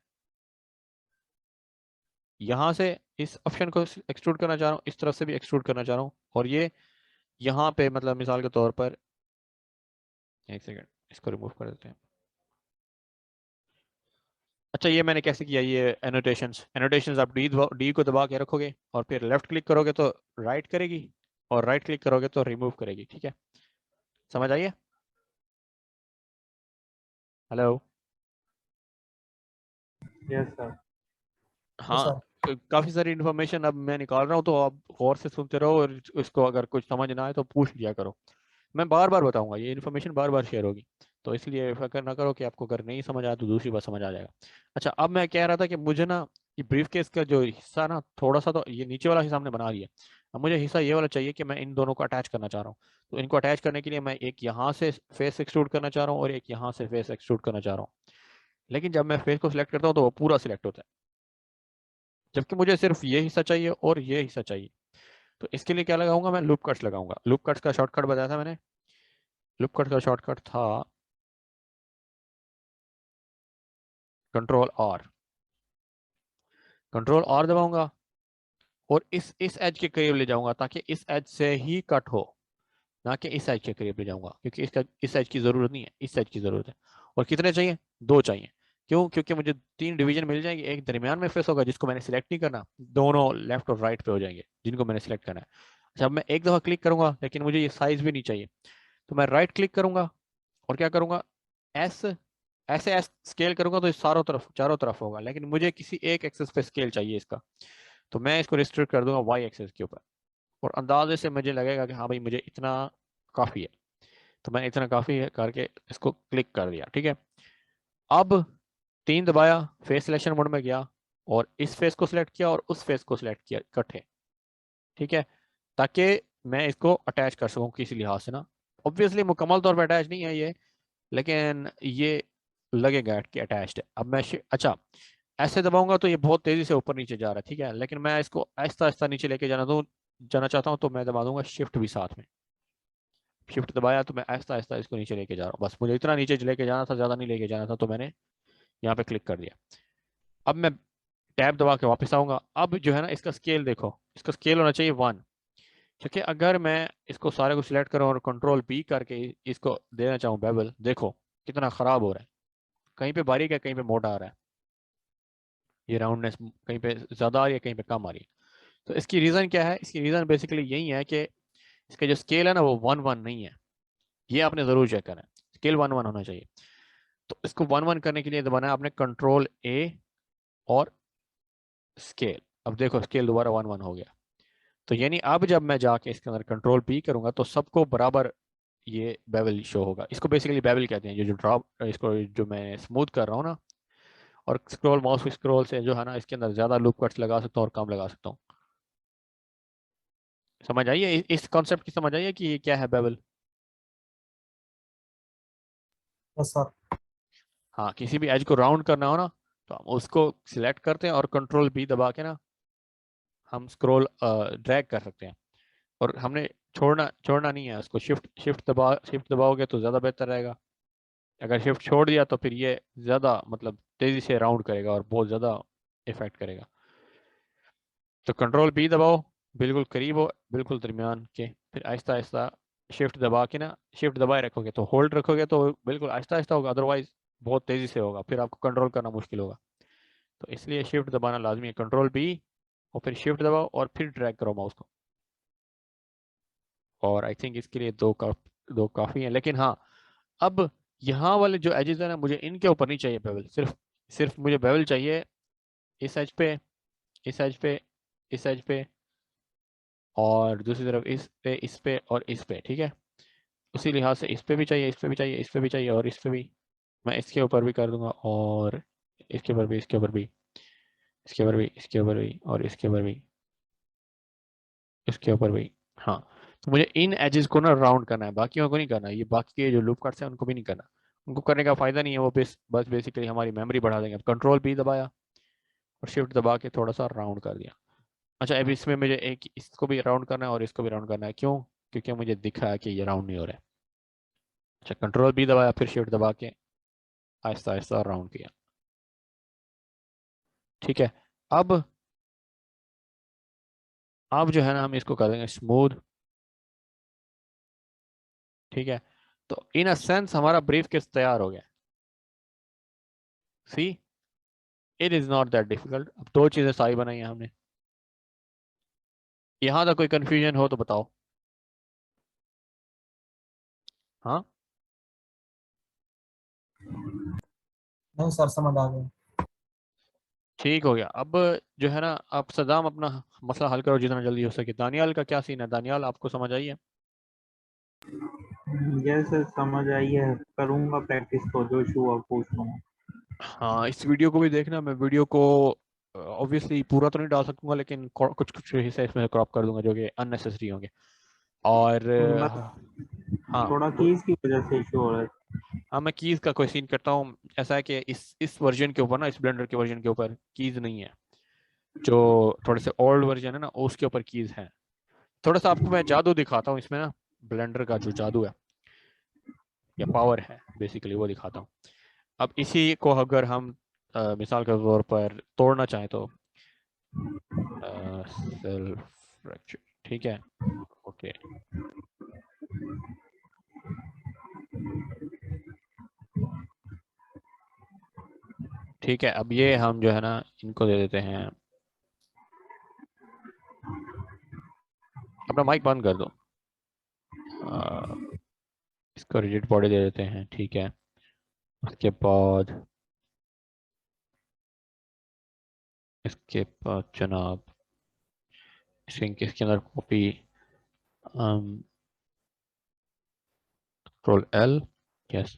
यहाँ से इस ऑप्शन को एक्सट्रूड करना चाह रहा हूँ, इस तरफ से भी एक्सट्रूड करना चाह रहा हूँ, और ये यहाँ पे मतलब मिसाल के तौर पर, एक सेकंड इसको रिमूव कर देते हैं। अच्छा, ये मैंने कैसे किया? ये एनोटेशंस, एनोटेशंस आप डी को दबा के रखोगे और फिर लेफ्ट क्लिक करोगे तो राइट करेगी, और राइट क्लिक करोगे तो रिमूव करेगी। ठीक है, समझ आइए? हेलो? Yes sir. हाँ, काफ़ी सारी इन्फॉर्मेशन अब मैं निकाल रहा हूँ, तो आप गौर से सुनते रहो, और इसको अगर कुछ समझ ना आए तो पूछ लिया करो। मैं बार बार बताऊंगा, ये इन्फॉर्मेशन बार बार शेयर होगी, तो इसलिए फिक्र ना करो कि आपको अगर नहीं समझ आया तो दूसरी बार समझ आ जाएगा। अच्छा, अब मैं कह रहा था कि मुझे ना ये ब्रीफ केस का जो हिस्सा ना, थोड़ा सा तो ये नीचे वाला हिस्सा हमने बना लिया। अब मुझे हिस्सा ये वाला चाहिए कि मैं इन दोनों को अटैच करना चाह रहा हूँ। तो इनको अटैच करने के लिए मैं एक यहाँ से फेस एक्सट्रूड करना चाह रहा हूँ और एक यहाँ से फेस एक्सट्रूड करना चाह रहा हूँ। लेकिन जब मैं फेस को सिलेक्ट करता हूँ तो वो पूरा सिलेक्ट होता है, जबकि मुझे सिर्फ ये हिस्सा चाहिए और ये हिस्सा चाहिए। तो इसके लिए क्या लगाऊंगा, मैं लूप कट्स लगाऊंगा। लूप कट्स का शॉर्टकट बताया था मैंने, लूप कट्स का शॉर्टकट था कंट्रोल आर दबाऊंगा और इस एज के करीब ले जाऊंगा ताकि इस एज से ही कट हो, ना कि इस एज के करीब ले जाऊंगा, क्योंकि इसका इस एज की जरूरत नहीं है, इस एज की जरूरत है। और कितने चाहिए, 2 चाहिए। क्यों, क्योंकि मुझे 3 डिवीजन मिल जाएंगे, एक दरमियान में फेस होगा जिसको मैंने सिलेक्ट नहीं करना, दोनों लेफ्ट और राइट पे हो जाएंगे जिनको मैंने सिलेक्ट करना है। अच्छा, अब मैं एक दफा क्लिक करूंगा लेकिन मुझे ये साइज भी नहीं चाहिए, तो मैं राइट क्लिक करूंगा और क्या करूंगा, एस ऐसे एस स्केल करूंगा तो चारों तरफ होगा, लेकिन मुझे किसी एक एक्सेस पे स्केल चाहिए इसका। तो मैं इसको रिस्ट्रिक्ट कर दूंगा वाई एक्सेस के ऊपर, और अंदाजे से मुझे लगेगा कि हाँ भाई मुझे इतना काफ़ी है, तो मैंने इतना काफ़ी है करके इसको क्लिक कर दिया। ठीक है, अब 3 दबाया, फेस सिलेक्शन मोड में गया और इस फेस को सिलेक्ट किया और उस फेस को सिलेक्ट किया इकट्ठे। ठीक है, ताकि मैं इसको अटैच कर सकूं किसी लिहाज से ना। ऑब्वियसली मुकम्मल तौर पर अटैच नहीं है ये, लेकिन ये लगेगा कि अटैच्ड है। अब मैं अच्छा ऐसे दबाऊंगा तो ये बहुत तेजी से ऊपर नीचे जा रहा है, ठीक है, लेकिन मैं इसको आहिस्ता आहिस्ता नीचे लेके जाना चाहता हूँ, तो मैं दबा दूंगा शिफ्ट भी साथ में। शिफ्ट दबाया तो मैं आहिस्ता आहिस्ता इसको नीचे लेके जा रहा हूँ, बस मुझे इतना नीचे लेके जाना था, ज़्यादा नहीं लेके जाना था, तो मैंने यहाँ पे क्लिक कर दिया। अब मैं टैब दबा के वापस आऊंगा। अब जो है ना इसका स्केल देखो, इसका स्केल होना चाहिए 1, क्योंकि अगर मैं इसको सारे को सिलेक्ट करूँ और कंट्रोल बी करके इसको देना चाहूँ बेवल, देखो कितना ख़राब हो रहा है, कहीं पे बारीक है कहीं पे मोटा आ रहा है, ये राउंडनेस कहीं पे ज़्यादा आ रही है कहीं पे कम आ रही है। तो इसकी रीज़न क्या है, इसकी रीज़न बेसिकली यही है कि इसका जो स्केल है ना वो 1-1 नहीं है, ये आपने ज़रूर चेक करना है, स्केल 1-1 होना चाहिए। तो इसको 1-1 करने के लिए दबाना है आपने कंट्रोल ए और स्केल। अब देखो स्केल दोबारा 1-1 हो गया। तो यानी अब जब मैं जाके इसके अंदर कंट्रोल पी करूंगा तो सबको बराबर ये बेवल शो होगा। इसको बेसिकली बेवल कहते हैं, जो ड्रॉप, इसको जो मैं स्मूथ कर रहा हूँ ना, और स्क्रॉल माउस स्क्रॉल से जो है ना इसके अंदर ज्यादा लूप कट्स लगा सकता हूँ और कम लगा सकता हूँ। समझ आइए, इस कॉन्सेप्ट की समझ आइए कि ये क्या है बेवल। Yes sir. हाँ, किसी भी एज को राउंड करना हो ना तो हम उसको सिलेक्ट करते हैं और कंट्रोल बी दबा के ना हम स्क्रॉल ड्रैग कर सकते हैं, और हमने छोड़ना नहीं है उसको। शिफ्ट दबाओगे तो ज़्यादा बेहतर रहेगा। अगर शिफ्ट छोड़ दिया तो फिर ये ज़्यादा मतलब तेज़ी से राउंड करेगा और बहुत ज़्यादा इफेक्ट करेगा। तो कंट्रोल बी दबाओ, बिल्कुल करीब हो, बिल्कुल दरमियान के, फिर आहिस्ता आहिस्ता शिफ्ट दबा के ना, शिफ्ट दबाए रखोगे तो होल्ड रखोगे तो बिल्कुल आहिस्ता आहिस्ता होगा, अदरवाइज बहुत तेज़ी से होगा, फिर आपको कंट्रोल करना मुश्किल होगा। तो इसलिए शिफ्ट दबाना लाजमी है, कंट्रोल बी और फिर शिफ्ट दबाओ और फिर ड्रैग करो माउस को। और आई थिंक इसके लिए दो काफ़ी हैं। लेकिन हाँ, अब यहाँ वाले जो एजेस है ना, मुझे इनके ऊपर नहीं चाहिए बेवल, सिर्फ सिर्फ मुझे बेवल चाहिए इस एज पे, इस एज पे, इस एज पे, और दूसरी तरफ इस पे और इस पे। ठीक है, उसी लिहाज से इस पे भी चाहिए, इस पे भी चाहिए, इस पे भी चाहिए, और इस पे भी मैं इसके ऊपर भी कर दूंगा, और इसके ऊपर भी, इसके ऊपर भी, इसके ऊपर भी, इसके ऊपर भी, और इसके ऊपर भी, इसके ऊपर भी। हाँ, तो मुझे इन एजेस को ना राउंड करना है, बाकियों को नहीं करना। ये बाकी के जो लूप कट्स हैं उनको भी नहीं करना, उनको करने का फायदा नहीं है, वो बस बेसिकली हमारी मेमोरी बढ़ा देंगे। कंट्रोल बी दबाया और शिफ्ट दबा के थोड़ा सा राउंड कर दिया। अच्छा, अब इसमें मुझे एक इसको भी राउंड करना है और इसको भी राउंड करना है, क्यों, क्योंकि मुझे दिखा है कि ये राउंड नहीं हो रहा है। अच्छा, कंट्रोल बी दबाया फिर शिफ्ट दबा के आहिस्ता आहिस्ता राउंड किया। ठीक है, अब जो है ना हम इसको कर देंगे स्मूथ। ठीक है, तो इन अ सेंस हमारा ब्रीफ केस तैयार हो गया। See, it is not that difficult. अब 2 चीजें सारी बनाई हैं हमने। यहां तक कोई कंफ्यूजन हो तो बताओ। हाँ, नहीं सर, समझ आ गया। ठीक हो गया। अब जो है ना, आप सदाम अपना मसला हल करो जितना जल्दी हो सके। दानियाल का क्या सीन है, दानियाल आपको समझ आई है? जैसे समझ आई है, करूंगा प्रैक्टिस तो जो छुआ पूछ लूंगा। हाँ, इस वीडियो को भी देखना, मैं वीडियो को ऑब्वियसली पूरा तो नहीं डाल सकूंगा, लेकिन कुछ कुछ हिस्से इसमें क्रॉप कर दूंगा जो कि अननेसेसरी होंगे। और हाँ थोड़ा कीज की वजह से इशू हो रहा है। हाँ, मैं कीज का कोई सीन करता हूँ। ऐसा है कि इस वर्जन के ऊपर ना, इस ब्लेंडर के वर्जन के ऊपर कीज नहीं है। जो थोड़े से ओल्ड वर्जन है ना, उसके ऊपर कीज है। थोड़ा सा आपको मैं जादू दिखाता हूँ इसमें ना, ब्लेंडर का जो जादू है या पावर है बेसिकली, वो दिखाता हूँ। अब इसी को अगर हम मिसाल के तौर पर तोड़ना चाहें तो सेल्फ फ्रैक्चर, ठीक है, ओके। ठीक है, अब ये हम जो है ना, इनको दे देते हैं। अपना माइक बंद कर दो। अ, इसको रिजिड बॉडी दे देते हैं, ठीक है। उसके बाद जनाब इसके अंदर copy, control L, yes,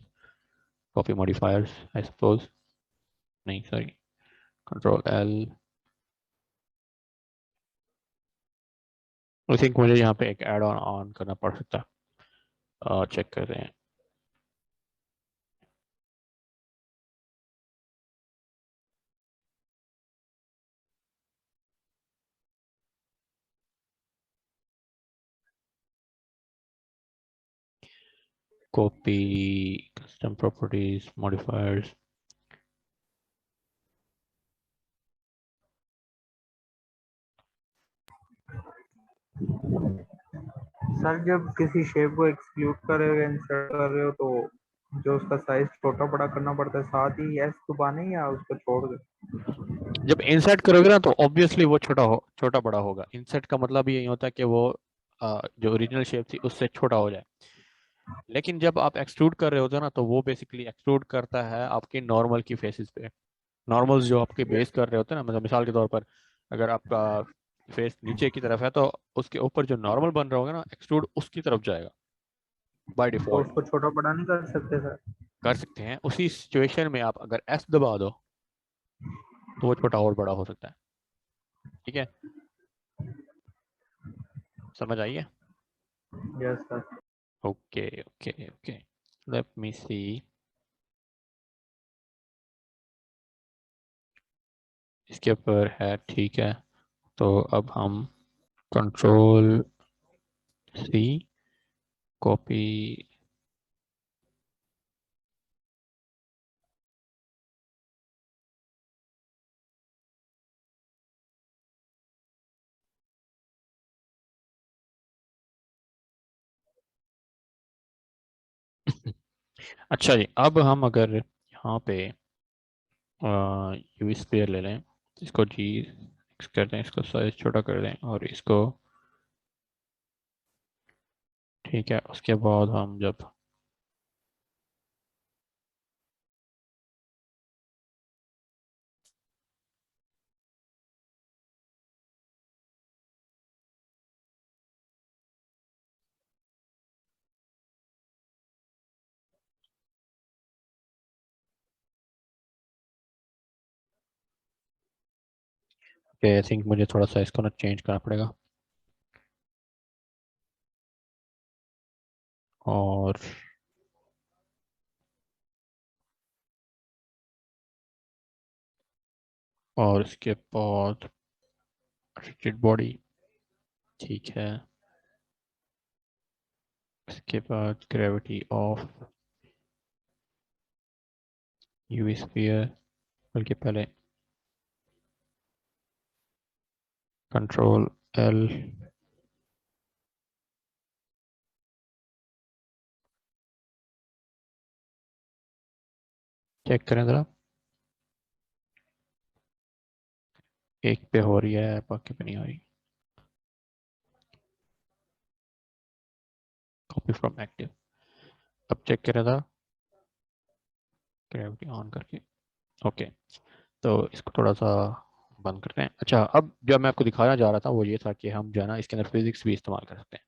copy modifiers I suppose, नहीं sorry, control L. I think मुझे यहाँ पे एक ऐड ऑन ऑन करना पड़ सकता है, चेक कर रहे हैं। Copy, custom properties, modifiers. Sir जब किसी शेप को एक्सक्लूड कर रहे हो या इंसर्ट कर रहे हो तो जो उसका साइज छोटा बड़ा करना पड़ता है, साथ ही एस दबाने या उसको छोड़ दे? जब इंसर्ट करोगे ना तो ऑब्वियसली वो छोटा बड़ा होगा। इंसर्ट का मतलब यही होता है कि वो जो ओरिजिनल शेप थी उससे छोटा हो जाए। लेकिन जब आप एक्सट्रूड कर रहे होते हो ना, तो वो बेसिकली एक्सट्रूड करता है आपके नॉर्मल की फेसेस पे। नॉर्मल्स जो आपके बेस कर रहे होते हैं ना, मतलब मिसाल के तौर पर अगर आपका फेस नीचे की तरफ है तो उसके ऊपर जो नॉर्मल बन रहा होगा ना, एक्सट्रूड उसकी तरफ जाएगा बाय तो डिफॉल्ट। उसको छोटा बड़ा नहीं कर सकते सर? कर सकते हैं उसी सिचुएशन में, आप अगर एस दबा दो तो वो छोटा और बड़ा हो सकता है। ठीक है, समझ आइए? Yes sir. Okay okay okay, let me see. इसके ऊपर है, ठीक है। तो अब हम कंट्रोल सी, कॉपी, अच्छा जी, अब हम अगर यहाँ पे यूवी स्पेयर ले लें, इसको जी X कर दें, इसको साइज छोटा कर दें और इसको, ठीक है। उसके बाद हम जब आई थिंक मुझे थोड़ा सा इसको ना चेंज करना पड़ेगा। और इसके बाद रिजिड बॉडी, ठीक है। इसके बाद ग्रेविटी ऑफ यूवी स्फीयर, बल्कि पहले कंट्रोल एल, चेक करें जरा, एक पे हो रही है बाकी पे नहीं हो रही। कॉपी फ्रॉम एक्टिव, अब चेक करें जरा ग्रेविटी ऑन करके। ओके, तो इसको थोड़ा सा बंद करते हैं। अच्छा, अब जो मैं आपको दिखाना जा रहा था वो ये था कि हम जो है ना इसके अंदर फिजिक्स भी इस्तेमाल कर सकते हैं।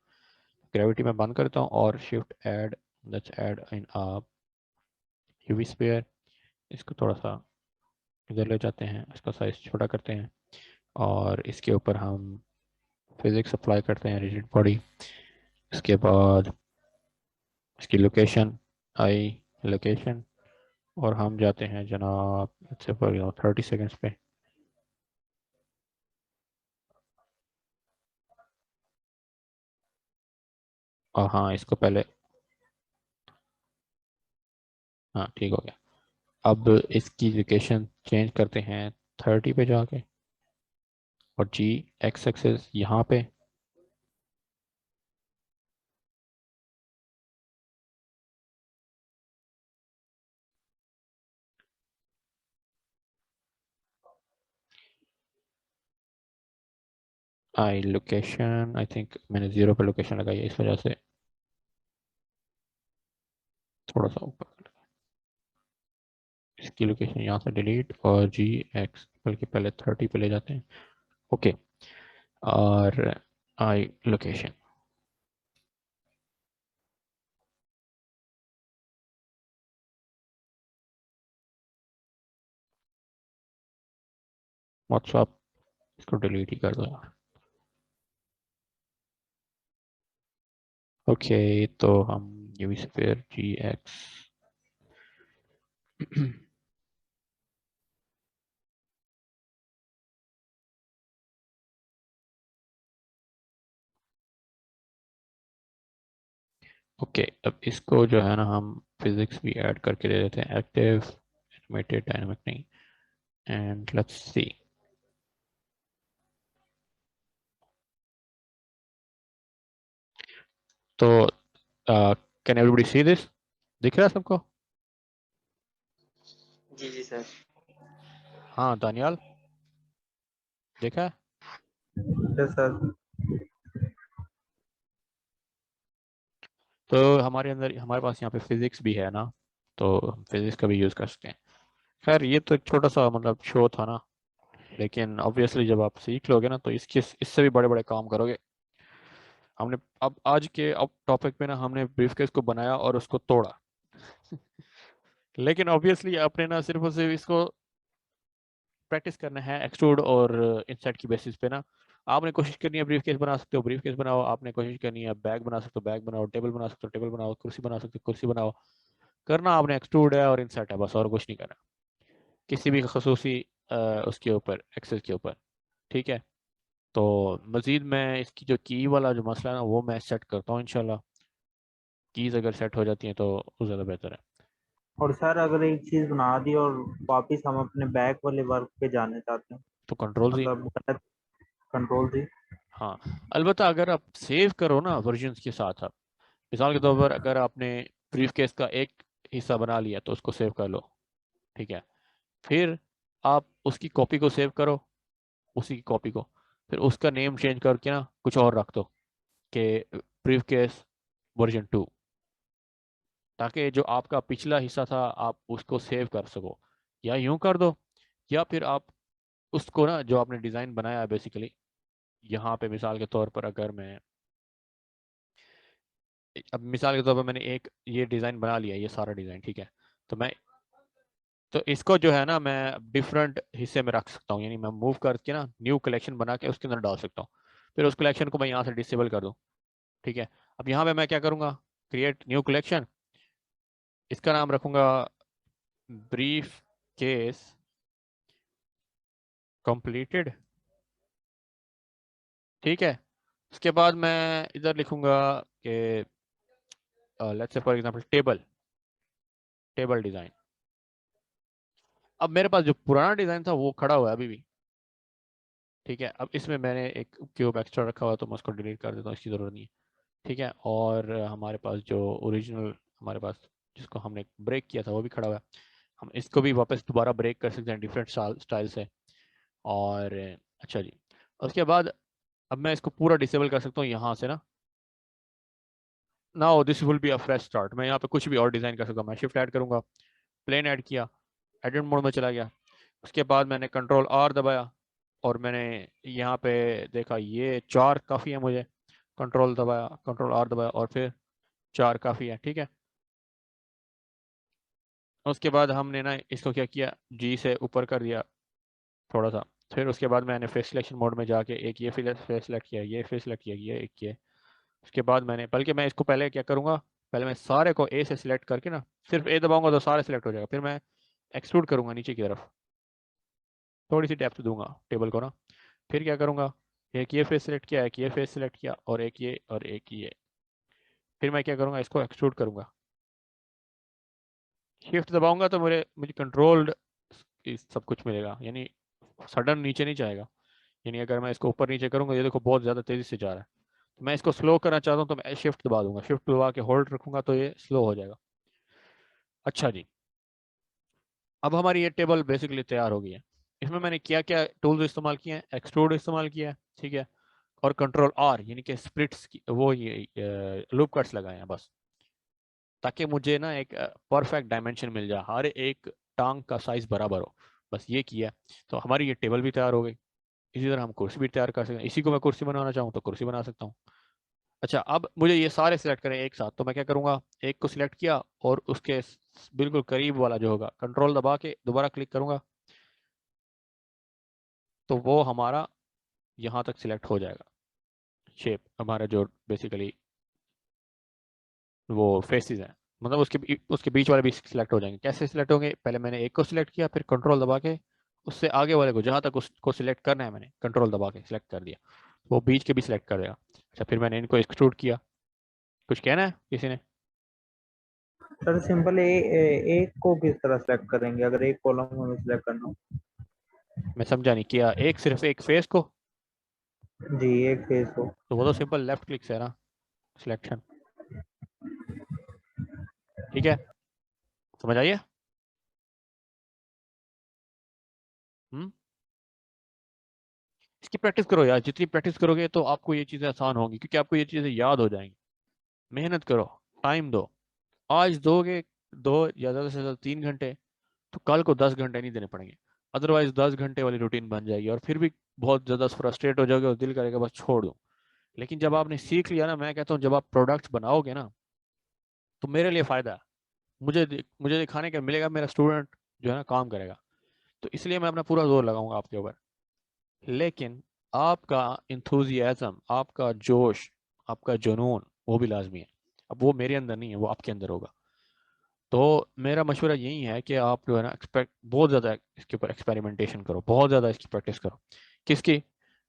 ग्रेविटी में बंद करता हूँ और shift add, let's add in UV sphere. इसको थोड़ा सा इधर ले जाते हैं, इसका साइज छोटा करते हैं और इसके ऊपर हम फिजिक्स अप्लाई करते हैं, रिजिड बॉडी। इसके बाद इसकी लोकेशन आई, लोकेशन, और हम जाते हैं जनाब से फॉर 30 सेकेंड्स पे। और हाँ, इसको पहले, हाँ ठीक हो गया। अब इसकी लोकेशन चेंज करते हैं 30 पे जाके, और जी एक्स एक्सेस यहाँ पे, आई लोकेशन, आई थिंक मैंने 0 पे लोकेशन लगाई है, इस वजह से थोड़ा सा ऊपर। इसकी लोकेशन यहाँ से डिलीट, और जी एक्स बल्कि पहले 30 पे ले जाते हैं। ओके, और आई लोकेशन, व्हाट्सअप, इसको डिलीट ही कर दो यार। ओके, तो हम यूवी से फिर जी एक्स ओके, अब इसको जो है ना हम फिजिक्स भी ऐड करके दे देते हैं, एक्टिव एनिमेटेड डायनामिक नहीं, एंड लेट्स सी। तो कैन एवरीबॉडी सी दिस? दिख रहा है सबको? जी जी सर। हाँ दानियाल, देखा है? Yes sir. तो हमारे अंदर, हमारे पास यहाँ पे फिजिक्स भी है ना, तो हम फिजिक्स का भी यूज़ कर सकते हैं। खैर ये तो एक छोटा सा मतलब शो था ना, लेकिन ऑब्वियसली जब आप सीख लोगे ना तो इसके इससे भी बड़े बड़े काम करोगे। हमने अब आज के अब टॉपिक पे ना हमने ब्रीफकेस को बनाया और उसको तोड़ा लेकिन ऑब्वियसली आपने ना सिर्फ और सिर्फ इसको प्रैक्टिस करना है एक्सट्रूड और इंसर्ट की बेसिस पे ना। आपने कोशिश करनी है ब्रीफकेस बना सकते हो ब्रीफकेस बनाओ, आपने कोशिश करनी है बैग बना सकते हो बैग बनाओ, टेबल बना सकते हो टेबल बनाओ, कुर्सी बना सकते हो कुर्सी बनाओ। करना आपने एक्सट्रूड है और इंसर्ट है, बस और कुछ नहीं करना किसी भी खसूसी उसके ऊपर एक्सेस के ऊपर। ठीक है, तो मज़ीद मैं इसकी जो की वाला जो मसला है ना वो मैं सेट करता हूँ इंशाल्लाह। कीज़ अगर सेट हो जाती हैं तो वो ज़्यादा बेहतर है। और सर अगर एक चीज बना दी और वापस हम अपने बैक वाले वर्क पे जाने चाहते हैं, तो कंट्रोल जी, मतलब गलत कंट्रोल थी। हाँ अलबत्ता अगर आप सेव करो ना वर्जन्स के साथ, आप मिसाल के तौर पर अगर आपने ब्रीफकेस का एक हिस्सा बना लिया तो उसको सेव कर लो। ठीक है, फिर आप उसकी कॉपी को सेव करो, उसी की कॉपी को, फिर उसका नेम चेंज करके ना कुछ और रख दो कि ब्रीफकेस वर्जन 2, ताकि जो आपका पिछला हिस्सा था आप उसको सेव कर सको। या यूं कर दो, या फिर आप उसको ना जो आपने डिज़ाइन बनाया है बेसिकली, यहाँ पे मिसाल के तौर पर अगर मैं, अब मिसाल के तौर पर मैंने एक ये डिज़ाइन बना लिया, ये सारा डिज़ाइन ठीक है, तो मैं, तो इसको जो है ना मैं डिफरेंट हिस्से में रख सकता हूँ, यानी मैं मूव करके ना न्यू कलेक्शन बना के उसके अंदर डाल सकता हूँ। फिर उस कलेक्शन को मैं यहाँ से डिसेबल कर दूँ। ठीक है, अब यहाँ पे मैं क्या करूँगा, क्रिएट न्यू कलेक्शन, इसका नाम रखूँगा ब्रीफ केस कंप्लीटेड। ठीक है, उसके बाद मैं इधर लिखूँगा कि let's say for example table, table design. अब मेरे पास जो पुराना डिज़ाइन था वो खड़ा हुआ है अभी भी। ठीक है, अब इसमें मैंने एक क्यूब एक्स्ट्रा रखा हुआ है तो मैं उसको डिलीट कर देता हूँ, इसकी ज़रूरत नहीं है। ठीक है, और हमारे पास जो ओरिजिनल, हमारे पास जिसको हमने ब्रेक किया था वो भी खड़ा हुआ है। हम इसको भी वापस दोबारा ब्रेक कर सकते हैं डिफरेंट स्टाइल से। और अच्छा जी, उसके बाद अब मैं इसको पूरा डिसेबल कर सकता हूँ यहाँ से ना। Now this will be a fresh start, मैं यहाँ पे कुछ भी और डिज़ाइन कर सकता हूँ। मैं शिफ्ट ऐड करूँगा, प्लेन ऐड किया, एडिट मोड में चला गया। उसके बाद मैंने कंट्रोल R दबाया और मैंने यहाँ पे देखा ये 4 काफ़ी है मुझे, कंट्रोल दबाया, कंट्रोल R दबाया और फिर 4 काफ़ी है। ठीक है, उसके बाद हमने ना इसको क्या किया, जी से ऊपर कर दिया थोड़ा सा। फिर उसके बाद मैंने फेस सिलेक्शन मोड में जाके एक ये फेस सेलेक्ट किया, ये फेस सेलेक्ट किया, ये एक किया। उसके बाद मैंने, बल्कि मैं इसको पहले क्या करूँगा, पहले मैं सारे को ए से सिलेक्ट करके ना सिर्फ ए दबाऊंगा तो सारे सिलेक्ट हो जाएगा। फिर मैं एक्सट्रूड करूँगा नीचे की तरफ, थोड़ी सी डेप्थ दूंगा टेबल को ना। फिर क्या करूँगा, एक ये फेस सिलेक्ट किया, एक ये फेस सिलेक्ट किया, और एक ये और एक ये। फिर मैं क्या करूँगा, इसको एक्सट्रूड करूँगा। शिफ्ट दबाऊंगा तो मेरे मुझे कंट्रोल्ड सब कुछ मिलेगा, यानी सडन नीचे नहीं जाएगा। यानी अगर मैं इसको ऊपर नीचे करूंगा, ये देखो बहुत ज़्यादा तेज़ी से जा रहा है, तो मैं इसको स्लो करना चाहता हूँ तो मैं शिफ्ट दबा दूंगा, शिफ्ट दबा के होल्ड रखूंगा तो ये स्लो हो जाएगा। अच्छा जी, अब हमारी ये टेबल बेसिकली तैयार हो गई है। इसमें मैंने क्या क्या टूल्स इस्तेमाल किए हैं, एक्सट्रूड इस्तेमाल किया है, ठीक है, और कंट्रोल आर यानी कि स्प्लिट्स की वो ये लूप कट्स लगाए हैं बस, ताकि मुझे ना एक परफेक्ट डायमेंशन मिल जाए, हर एक टांग का साइज बराबर हो। बस ये किया तो हमारी ये टेबल भी तैयार हो गई। इसी तरह हम कुर्सी भी तैयार कर सकते हैं, इसी को मैं कुर्सी बनाना चाहूँ तो कुर्सी बना सकता हूँ। अच्छा, अब मुझे ये सारे सिलेक्ट करें एक साथ, तो मैं क्या करूँगा, एक को सिलेक्ट किया और उसके बिल्कुल करीब वाला जो होगा कंट्रोल दबा के दोबारा क्लिक करूँगा तो वो हमारा यहाँ तक सिलेक्ट हो जाएगा। शेप हमारा जो बेसिकली वो फेसेस हैं, मतलब उसके बीच वाले भी सिलेक्ट हो जाएंगे। कैसे सिलेक्ट होंगे, पहले मैंने एक को सिलेक्ट किया, फिर कंट्रोल दबा के उससे आगे वाले को जहाँ तक उसको सिलेक्ट करना है मैंने कंट्रोल दबा के सिलेक्ट कर दिया, वो बीच के भी सिलेक्ट कर देगा। अच्छा, फिर मैंने इनको एक्सट्रूड किया। कुछ कहना है किसी ने? सर सिंपल एक को किस तरह सेलेक्ट करेंगे अगर एक कॉलम हमें सेलेक्ट करना हो? मैं समझा नहीं, किया एक सिर्फ एक फेस को, जी, एक फेस हो। तो वो तो सिंपल लेफ्ट क्लिक से है ना सिलेक्शन, ठीक है, समझ आइए। हम्म, इसकी प्रैक्टिस करो यार, जितनी प्रैक्टिस करोगे तो आपको ये चीज़ें आसान होंगी, क्योंकि आपको ये चीज़ें याद हो जाएंगी। मेहनत करो, टाइम दो। आज दोगे 2 या ज़्यादा से ज़्यादा 3 घंटे, तो कल को 10 घंटे नहीं देने पड़ेंगे। अदरवाइज 10 घंटे वाली रूटीन बन जाएगी और फिर भी बहुत ज़्यादा फ्रस्ट्रेट हो जाओगे और दिल करेगा बस छोड़ दो। लेकिन जब आपने सीख लिया ना, मैं कहता हूँ जब आप प्रोडक्ट्स बनाओगे ना, तो मेरे लिए फ़ायदा है। मुझे दिखाने का मिलेगा, मेरा स्टूडेंट जो है ना काम करेगा, तो इसलिए मैं अपना पूरा जोर लगाऊंगा आपके ऊपर। लेकिन आपका इंथुजियाज्म, आपका जोश, आपका जुनून वो भी लाजमी है। अब वो मेरे अंदर नहीं है, वो आपके अंदर होगा। तो मेरा मशवरा यही है कि आप जो है ना बहुत ज़्यादा इसके ऊपर एक्सपेरिमेंटेशन करो, बहुत ज़्यादा इसकी प्रैक्टिस करो। किसकी?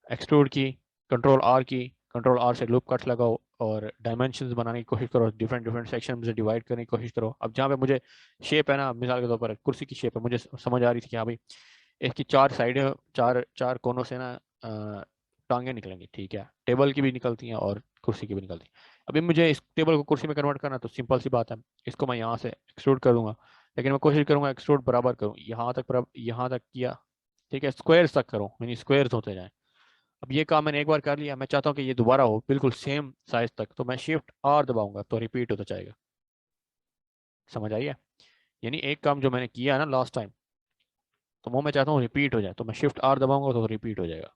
एक्सट्रूड की, कंट्रोल आर की, कंट्रोल आर से लूप कट्स लगाओ और डायमेंशंस बनाने की कोशिश करो, डिफरेंट डिफरेंट सेक्शन में डिवाइड करने की कोशिश करो। अब जहाँ पे मुझे शेप है ना, मिसाल के तौर पर कुर्सी की शेप है, मुझे समझ आ रही थी कि हाँ भाई इसकी 4 साइडें, चार चार कोनों से ना टांगे निकलेंगी, ठीक है, टेबल की भी निकलती हैं और कुर्सी की भी निकलती हैं। अभी मुझे इस टेबल को कुर्सी में कन्वर्ट करना, तो सिंपल सी बात है, इसको मैं यहाँ से एक्सट्रूड कर दूंगा। लेकिन मैं कोशिश करूंगा एक्सट्रूड बराबर करूँ, यहाँ तक किया, ठीक है, स्क्वायर्स तक करूँ, यानी स्क्वायर्स होते जाएं। अब ये काम मैंने एक बार कर लिया, मैं चाहता हूँ कि ये दोबारा हो बिल्कुल सेम साइज तक, तो मैं शिफ्ट आर दबाऊंगा तो रिपीट होता जाएगा। समझ आइए, यानी एक काम जो मैंने किया ना लास्ट टाइम, तो वो मैं चाहता हूँ रिपीट हो जाए, तो मैं शिफ्ट आर दबाऊंगा तो रिपीट हो जाएगा।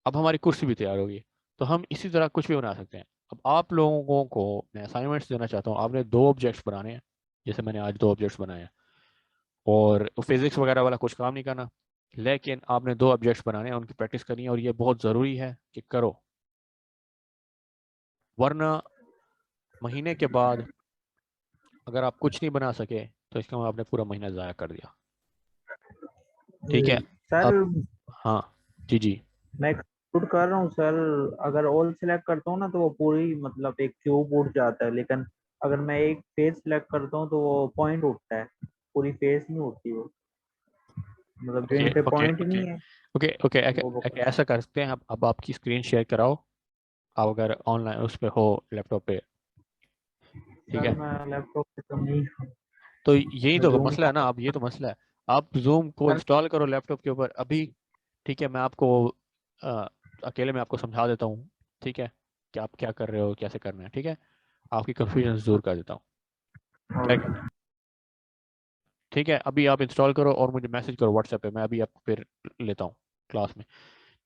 अब हमारी कुर्सी भी तैयार होगी। तो हम इसी तरह कुछ भी बना सकते हैं। अब आप लोगों को मैं असाइनमेंट्स देना चाहता हूँ, आपने 2 ऑब्जेक्ट्स बनाने हैं, जैसे मैंने आज 2 ऑब्जेक्ट्स बनाए हैं, और फिजिक्स वगैरह वाला कुछ काम नहीं करना, लेकिन आपने 2 ऑब्जेक्ट्स बनाने हैं, उनकी प्रैक्टिस करनी है, और ये बहुत ज़रूरी है कि करो, वरना महीने के बाद अगर आप कुछ नहीं बना सके तो इसका मतलब आपने पूरा महीना ज़ाया कर दिया। ठीक है, सर अब हाँ, जी जी, मैं एक्सक्लूड कर रहा हूँ सर। अगर ऑल सेलेक्ट करता हूँ ना तो वो पूरी मतलब एक क्यूब उठ जाता है, लेकिन अगर मैं एक फेस सेलेक्ट करता हूँ तो वो पॉइंट उठता है, पूरी फेस नहीं उठती वो, मतलब जो ओके इन पे ओके पॉइंट ओके नहीं है ओके ओके, वो ऐसा कर सकते हैं, अब आपकी स्क्रीन शेयर कराओ, आप अगर ऑनलाइन उस पे हो लैपटॉप पे, ठीक सर है। मैं लैपटॉप पे तो नहीं हूँ। तो यही मैं तो जूम मसला है ना, अब ये तो मसला है। आप जूम को सर इंस्टॉल करो लैपटॉप के ऊपर अभी, ठीक है, मैं आपको अ, अकेले में आपको समझा देता हूँ, ठीक है, कि आप क्या कर रहे हो, कैसे करना है, ठीक है, आपकी कंफ्यूजन दूर कर देता हूँ, क्या कहते हैं? ठीक है, अभी आप इंस्टॉल करो और मुझे मैसेज करो व्हाट्सएप पे, मैं अभी आपको फिर लेता हूँ क्लास में।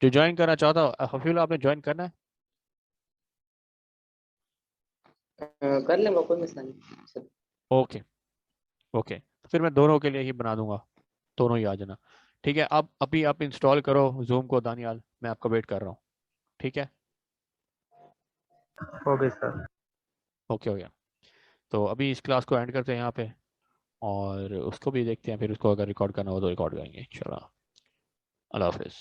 जो ज्वाइन करना चाहता हो, हफील आपने ज्वाइन करना है? कर लेंगे, कोई मसला नहीं सर। ओके ओके, तो फिर मैं दोनों के लिए ही बना दूंगा, दोनों ही आ जाना। ठीक है, अब अभी आप इंस्टॉल करो जूम को दानियाल, मैं आपका वेट कर रहा हूँ। ठीक है, ओके सर। ओके हो गया। तो अभी इस क्लास को एंड करते हैं यहाँ पे, और उसको भी देखते हैं, फिर उसको अगर रिकॉर्ड करना हो तो रिकॉर्ड करेंगे इंशाल्लाह। अल्लाह हाफिज़।